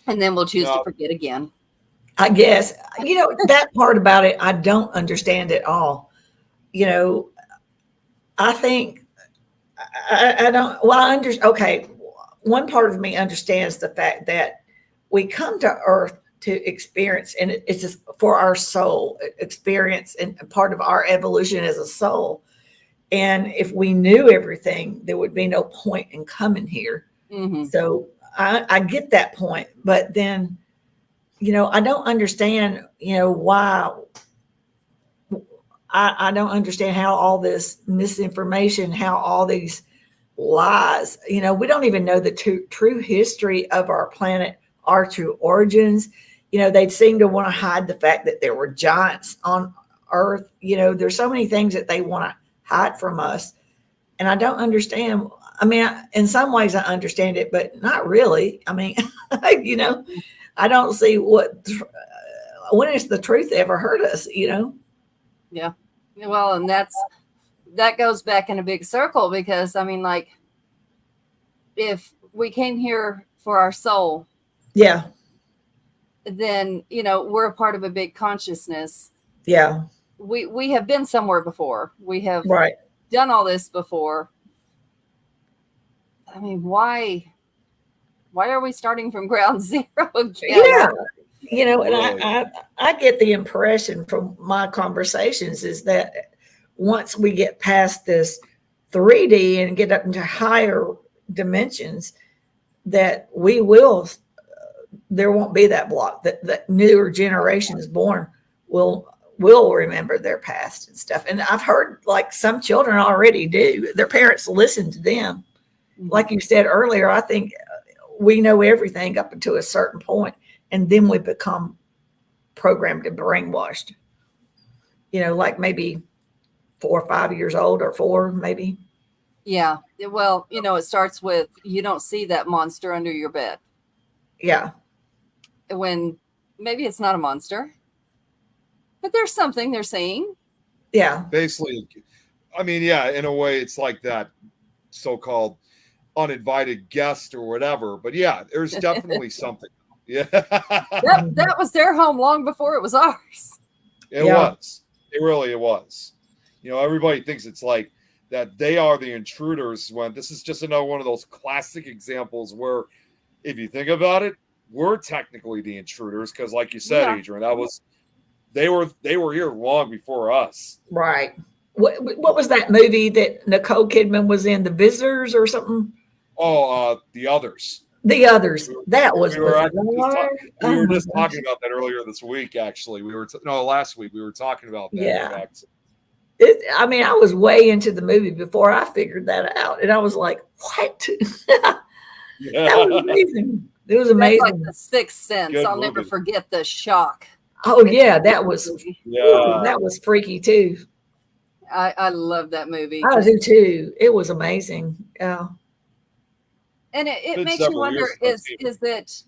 And then we'll choose to forget again. I guess, that part about it, I don't understand at all. I think I don't, okay. One part of me understands the fact that we come to Earth to experience, and it's just for our soul experience and part of our evolution as a soul. And if we knew everything, there would be no point in coming here. Mm-hmm. So I get that point, but then, I don't understand, why. I don't understand how all this misinformation, how all these lies, we don't even know the true history of our planet, our true origins. They seem to want to hide the fact that there were giants on Earth. There's so many things that they want to hide from us. And I don't understand. I mean, in some ways I understand it, but not really. I mean, I don't see when has the truth ever hurt us, Yeah. Well, and that goes back in a big circle because, I mean, like, if we came here for our soul, yeah, then, we're a part of a big consciousness. Yeah. We have been somewhere before. We have done all this before. I mean, why are we starting from ground zero again? Yeah. And I get the impression from my conversations is that once we get past this 3D and get up into higher dimensions, that there won't be that block, that newer generations born will remember their past and stuff. And I've heard like some children already do. Their parents listen to them. Mm-hmm. Like you said earlier, I think we know everything up until a certain point, and then we become programmed and brainwashed. Like maybe 4 or 5 years old, or 4 maybe. Yeah. Well, it starts with you don't see that monster under your bed. Yeah. When maybe it's not a monster, but there's something they're seeing. Yeah. Basically, I mean, yeah, in a way it's like that so-called uninvited guest or whatever. But yeah, there's definitely something. Yeah. That was their home long before it was ours. It was. It really was. Everybody thinks it's like that they are the intruders when this is just another one of those classic examples where if you think about it, we're technically the intruders because, like you said, Yeah. Adrian, they were here long before us. Right. What was that movie that Nicole Kidman was in, The Visitors or something? Oh, The Others. The Others. That was We were bizarre. we were just Oh my gosh. talking about that earlier this week. Actually, last week we were talking about that. Yeah. In fact. I mean, I was way into the movie before I figured that out, and I was like, "What?" That was amazing. It was That's amazing. like The Sixth Sense. Good I'll never movie. forget the shock. Oh yeah, that was Yeah. that was freaky too. I love that movie. I do too. It was amazing. Yeah. And it Been makes you several wonder, years since I've seen is that,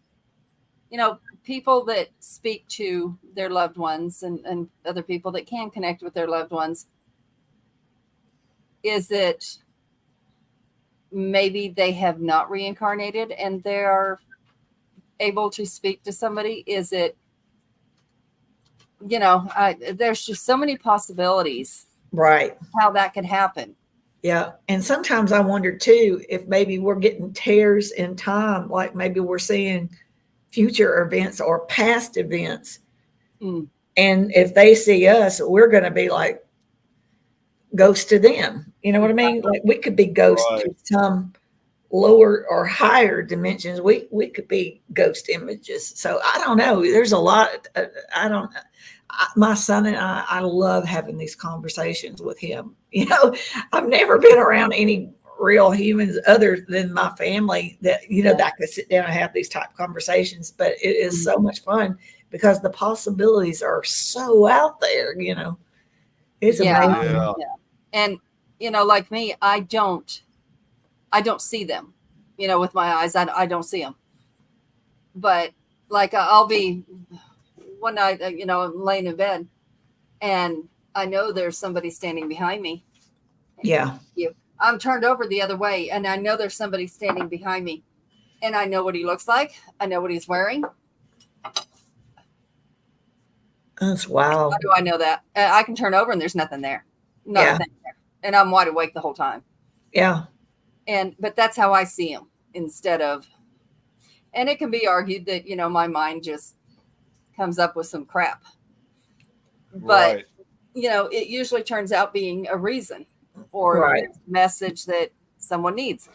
people that speak to their loved ones and other people that can connect with their loved ones, is it maybe they have not reincarnated and they are able to speak to somebody? Is it, there's just so many possibilities Right. how that could happen. Yeah. And sometimes I wonder too if maybe we're getting tears in time, like maybe we're seeing future events or past events. Mm. And if they see us, we're going to be like ghosts to them. You know what I mean? Like we could be ghosts Right. to some lower or higher dimensions. We could be ghost images. So I don't know. There's a lot. My son and I love having these conversations with him. I've never been around any real humans other than my family that, that I could sit down and have these type of conversations. But it is so much fun because the possibilities are so out there, It's amazing. Yeah. And, like me, I don't see them, with my eyes. I don't see them. But like I'll be one night, I'm laying in bed and I know there's somebody standing behind me. Yeah. I'm turned over the other way and I know there's somebody standing behind me and I know what he looks like. I know what he's wearing. That's wow. How do I know that? I can turn over and there's nothing there. Nothing there. And I'm wide awake the whole time. Yeah. But that's how I see him instead of, and it can be argued that, my mind just comes up with some crap. But, Right. It usually turns out being a reason or a message that someone needs.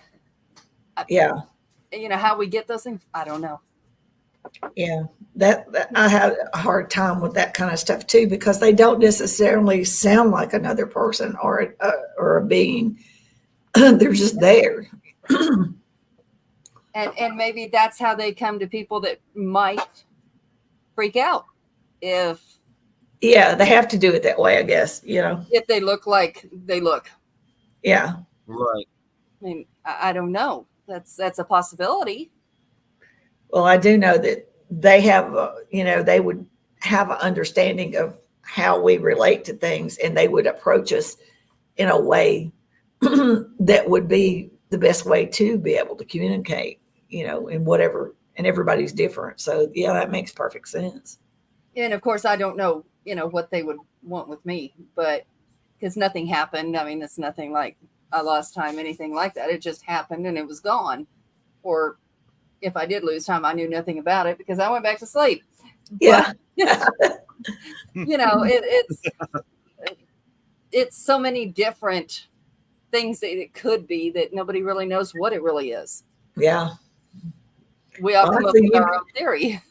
Yeah. How we get those things, I don't know. Yeah, that I have a hard time with that kind of stuff too, because they don't necessarily sound like another person or a being. They're just there. And maybe that's how they come to people that might freak out if they have to do it that way, I guess. If they look like they look. Yeah. Right. I mean, I don't know. That's a possibility. Well, I do know that they have, they would have an understanding of how we relate to things, and they would approach us in a way that would be the best way to be able to communicate, in whatever, and everybody's different. So yeah, that makes perfect sense. And of course, I don't know, what they would want with me, but because nothing happened. I mean, it's nothing like I lost time, anything like that. It just happened and it was gone. Or if I did lose time, I knew nothing about it because I went back to sleep. Yeah. But, it's so many different things that it could be that nobody really knows what it really is. Yeah. We all come up with our own theory.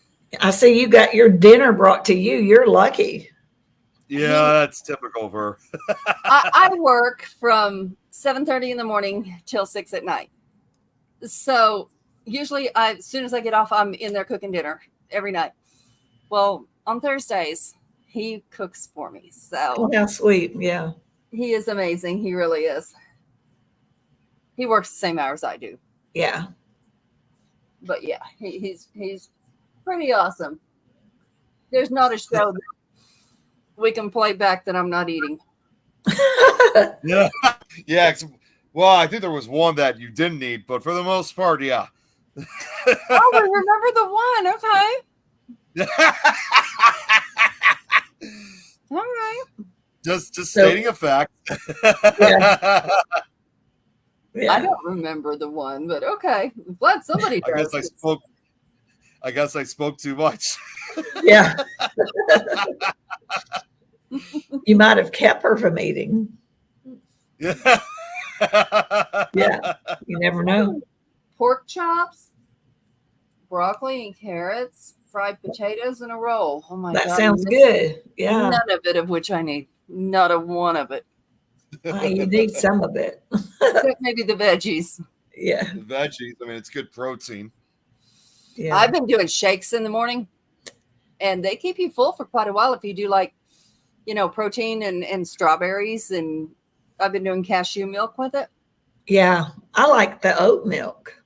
I see you got your dinner brought to you. You're lucky. Yeah, that's typical of her. I work from 7:30 in the morning till 6 at night. So usually as soon as I get off, I'm in there cooking dinner every night. Well, on Thursdays, he cooks for me. So how sweet. Yeah. He is amazing. He really is. He works the same hours I do. Yeah. But yeah, he's pretty awesome. There's not a show that we can play back that I'm not eating. Yeah. Yeah. Well, I think there was one that you didn't eat, but for the most part, yeah. Oh, we remember the one. Okay. All right. Just stating a fact. Yeah. Yeah. I don't remember the one, but okay. I'm glad somebody does. I guess I spoke too much. Yeah. You might have kept her from eating. Yeah. Yeah. You never know. Pork chops, broccoli and carrots, fried potatoes, and a roll. Oh my That God. sounds good. Yeah. None of it of which I need. Not a one of it. You need some of it. Except maybe the veggies. Yeah. The veggies, I mean, it's good protein. Yeah. I've been doing shakes in the morning, and they keep you full for quite a while if you do like, protein and strawberries. And I've been doing cashew milk with it. Yeah. I like the oat milk.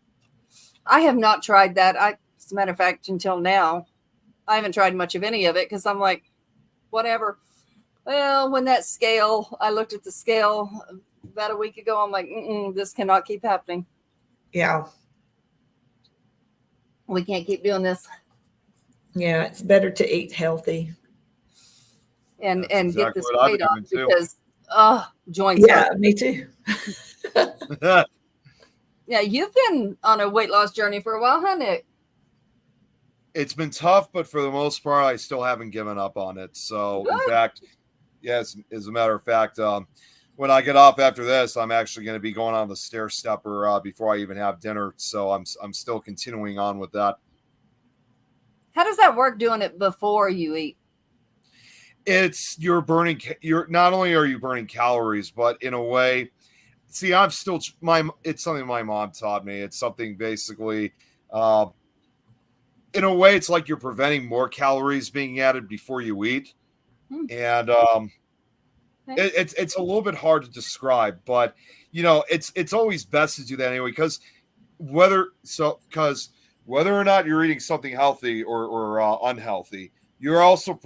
I have not tried that. As a matter of fact, until now, I haven't tried much of any of it because I'm like, whatever. Well, when I looked at the scale about a week ago, I'm like, this cannot keep happening. Yeah. We can't keep doing this. Yeah. It's better to eat healthy. And That's get exactly this what I've weight been off doing, too. because joints Yeah. hurt. Me too. Yeah, you've been on a weight loss journey for a while, huh, Nick? It's been tough, but for the most part, I still haven't given up on it. So, in Good. fact, yes, as a matter of fact, when I get off after this, I'm actually going to be going on the stair stepper before I even have dinner. So I'm still continuing on with that. How does that work doing it before you eat? It's not only are you burning calories, but in a way, see, it's something my mom taught me. It's something basically, in a way, it's like you're preventing more calories being added before you eat. And Okay. it's a little bit hard to describe, but it's always best to do that anyway, because whether or not you're eating something healthy or unhealthy, you're also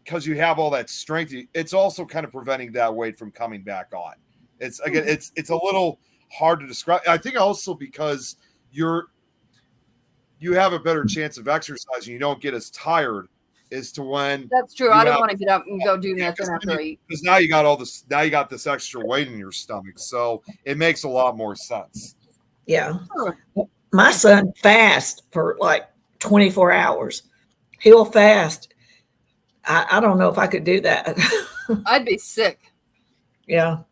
because you have all that strength, it's also kind of preventing that weight from coming back on. It's again, it's a little hard to describe. I think also because you have a better chance of exercising, you don't get as tired as to when. That's true. I don't want to get up and go do nothing after I eat. Because now you got all this. Now you got this extra weight in your stomach, so it makes a lot more sense. Yeah. Sure. My son fasts for like 24 hours. He'll fast. I don't know if I could do that. I'd be sick. Yeah.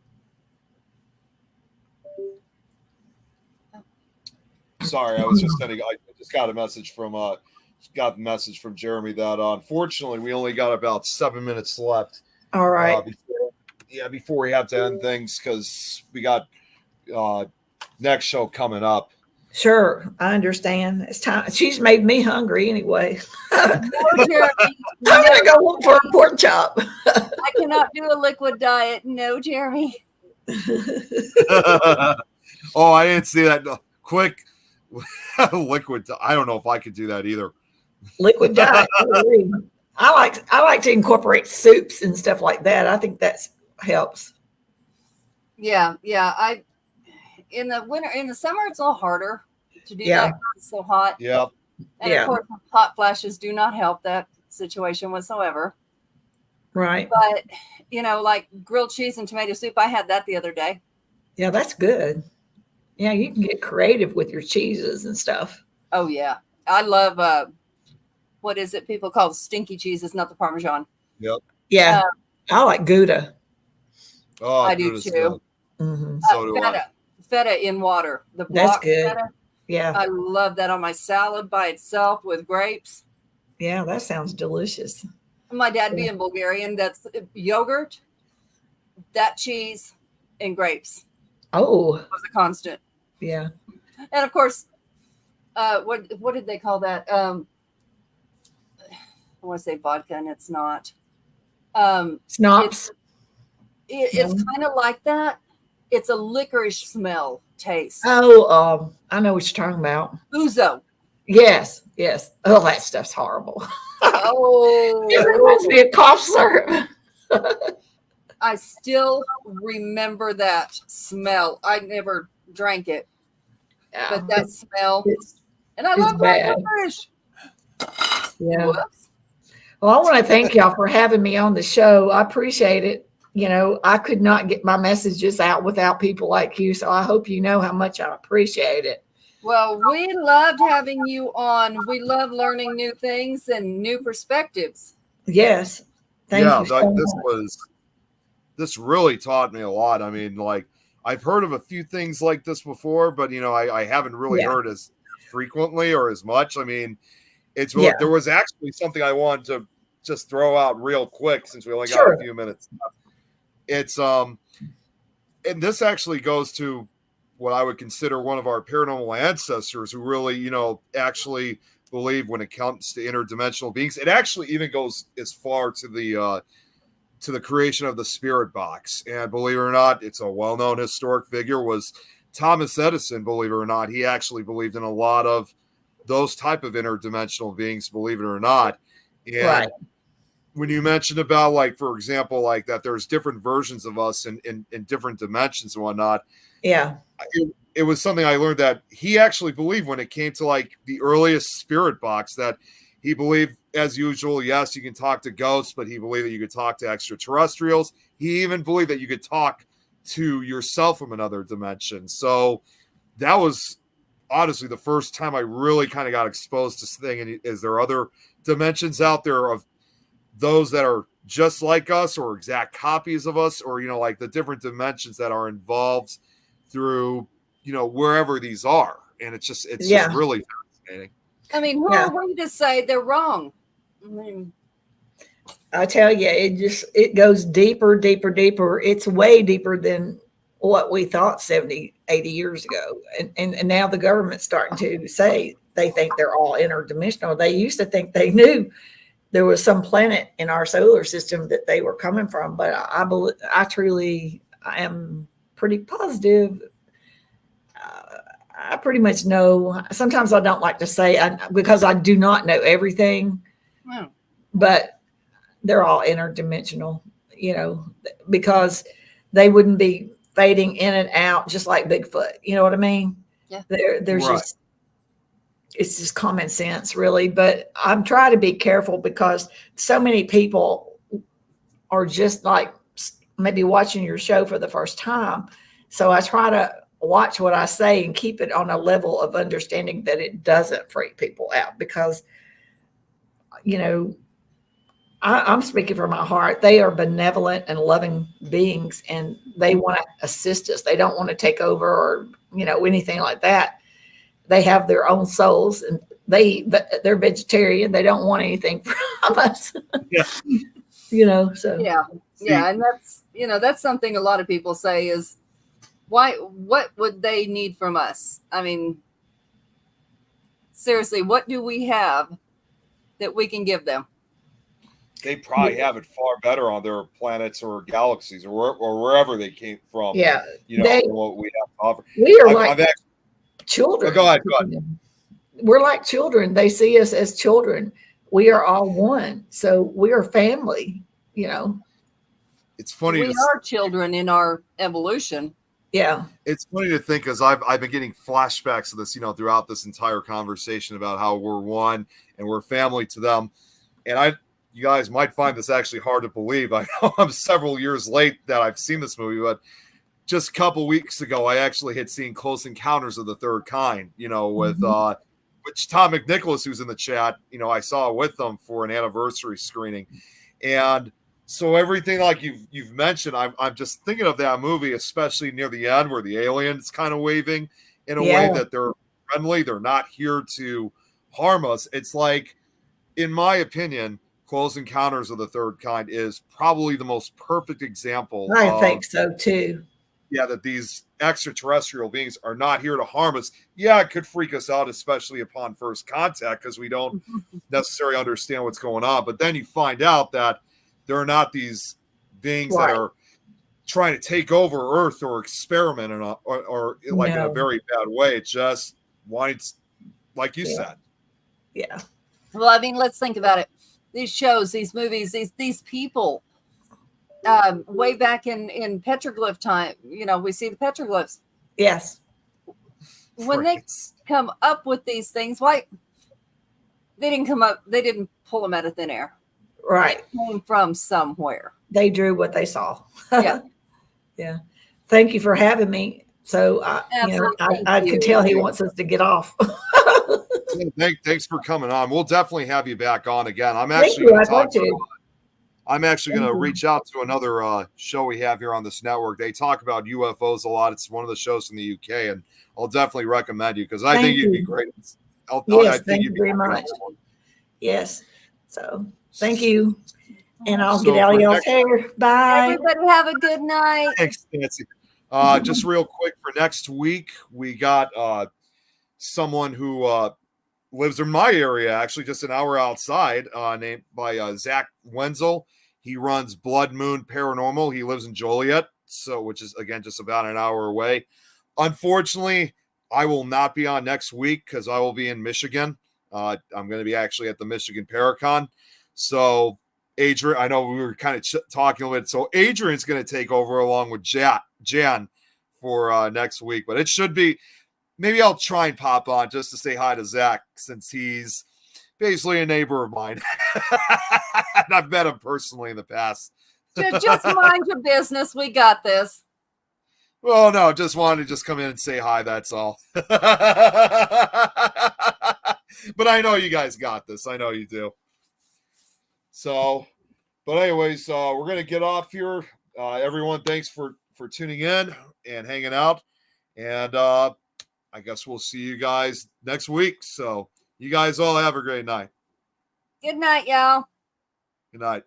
Sorry, I was just sending. I just got a message from Jeremy that unfortunately we only got about 7 minutes left. All right. Before we have to end things, because we got next show coming up. Sure, I understand. It's time. She's made me hungry anyway. No, Jeremy. I'm gonna go look for a pork chop. I cannot do a liquid diet. No, Jeremy. Oh, I didn't see that. No. Quick liquid. I don't know if I could do that either. Liquid diet. I like to incorporate soups and stuff like that. I think that helps. Yeah. In the summer, it's a little harder to do Yeah. that. 'Cause it's so hot. Yeah. And Yeah. of course, hot flashes do not help that situation whatsoever. Right. But, like grilled cheese and tomato soup, I had that the other day. Yeah, that's good. Yeah, you can get creative with your cheeses and stuff. Oh, yeah. I love, what is it people call stinky cheeses, not the Parmesan. Yep. Yeah, I like Gouda. Oh, I do good as too. good. Mm-hmm. So do I. Feta in water. The That's block good. feta. Yeah, I love that on my salad by itself with grapes. yeah, that sounds delicious. My dad being Bulgarian, that's yogurt, that cheese, and grapes Oh, was a constant. yeah. And of course, what did they call that? I want to say vodka, and it's not. Schnapps. It's kind of like that. It's a licorice smell taste. Oh, I know what you're talking about. Ouzo. Yes. Oh, that stuff's horrible. Oh, It reminds me of cough syrup. I still remember that smell. I never drank it, but that smell. And I it's love bad. licorice. Yeah. Whoops. Well, I want to thank y'all for having me on the show. I appreciate it. I could not get my messages out without people like you. So I hope you know how much I appreciate it. Well, we loved having you on. We love learning new things and new perspectives. Yes. Thank Yeah, you so much. this really taught me a lot. I mean, like I've heard of a few things like this before, but I haven't really Yeah. heard as frequently or as much. I mean, it's really, Yeah. there was actually something I wanted to just throw out real quick since we only got a Sure. few minutes. It's and this actually goes to what I would consider one of our paranormal ancestors who really, actually believe when it comes to interdimensional beings. It actually even goes as far to the creation of the spirit box. And believe it or not, it's a well-known historic figure, was Thomas Edison. Believe it or not, he actually believed in a lot of those type of interdimensional beings, believe it or not. And Right. when you mentioned about, like, for example, like that there's different versions of us in different dimensions and whatnot, Yeah. it was something I learned that he actually believed when it came to like the earliest spirit box, that he believed, as usual, yes, you can talk to ghosts, but he believed that you could talk to extraterrestrials. He even believed that you could talk to yourself from another dimension. So that was honestly the first time I really kind of got exposed to this thing. And is there other dimensions out there of those that are just like us or exact copies of us, or like the different dimensions that are involved through wherever these are? And it's just Yeah. really fascinating. I mean, who Yeah. are we to say they're wrong? I mean, I tell you, it goes deeper, deeper, deeper. It's way deeper than what we thought 70, 80 years ago. And now the government's starting to say they think they're all interdimensional. They used to think they knew there was some planet in our solar system that they were coming from, but I am pretty positive. I pretty much know. Sometimes I don't like to say because I do not know everything, well, but they're all interdimensional, because they wouldn't be fading in and out just like Bigfoot. You know what I mean? Yeah. There's Right. just, it's just common sense, really. But I'm trying to be careful because so many people are just like maybe watching your show for the first time. So I try to watch what I say and keep it on a level of understanding that it doesn't freak people out, because, I'm speaking from my heart. They are benevolent and loving beings, and they want to assist us. They don't want to take over or, anything like that. They have their own souls, and they're vegetarian. They don't want anything from us. Yeah. So yeah, and that's something a lot of people say is, what would they need from us? I mean, seriously, what do we have that we can give them? They probably have it far better on their planets or galaxies or wherever they came from. Yeah, than what we have to offer. We are I've actually, children. Go ahead. We're like children. They see us as children. We are all one. So we are family, It's funny. We are children in our evolution. Yeah. It's funny to think, because I've been getting flashbacks of this, throughout this entire conversation about how we're one and we're family to them. And you guys might find this actually hard to believe. I know I'm several years late that I've seen this movie, but just a couple weeks ago, I actually had seen Close Encounters of the Third Kind, with which Tom McNicholas, who's in the chat, I saw with them for an anniversary screening. And so everything like you've mentioned, I'm just thinking of that movie, especially near the end where the alien's kind of waving in a way that they're friendly. They're not here to harm us. It's like, in my opinion, Close Encounters of the Third Kind is probably the most perfect example. I think so too. Yeah, that these extraterrestrial beings are not here to harm us. Yeah, it could freak us out, especially upon first contact, because we don't necessarily understand what's going on. But then you find out that they're not these beings that are trying to take over Earth or experiment or like in a very bad way. It just wants, like you said. Yeah. Well, I mean, let's think about it. These shows, these movies, these people, way back in petroglyph time, we see the petroglyphs. Yes. When they come up with these things, why they didn't come up? They didn't pull them out of thin air. Right. They came from somewhere. they drew what they saw. Yeah. Yeah. Thank you for having me. So Absolutely. I Thank can you. tell he wants us to get off. Thanks for coming on. We'll definitely have you back on again. I'm Thank actually you. going I'd to talk love to. I'm actually going Thank to you. reach out to another show we have here on this network. They talk about UFOs a lot. It's one of the shows from the UK, and I'll definitely recommend you because I Thank think you'd be you. great. I Yes, think thank you'd you be very great on much. this one. Yes. So thank you. And I'll So get out of for y'all's next- hair. Bye. Everybody have a good night. Thanks, Nancy. Just real quick for next week, we got someone who lives in my area, actually just an hour outside, named by Zach Wenzel. He runs Blood Moon Paranormal. He lives in Joliet, so which is again just about an hour away. Unfortunately, I will not be on next week because I will be in Michigan. I'm going to be actually at the Michigan Paracon. So Adrian, I know we were kind of talking a little bit. So Adrian's going to take over along with Jan for next week, but it should be. Maybe I'll try and pop on just to say hi to Zach since he's basically a neighbor of mine. And I've met him personally in the past. Just mind your business. We got this. Well, no, just wanted to just come in and say hi. That's all. But I know you guys got this. I know you do. So, but anyways, we're going to get off here. Everyone, thanks for tuning in and hanging out. And I guess we'll see you guys next week. So you guys all have a great night. Good night, y'all. Good night.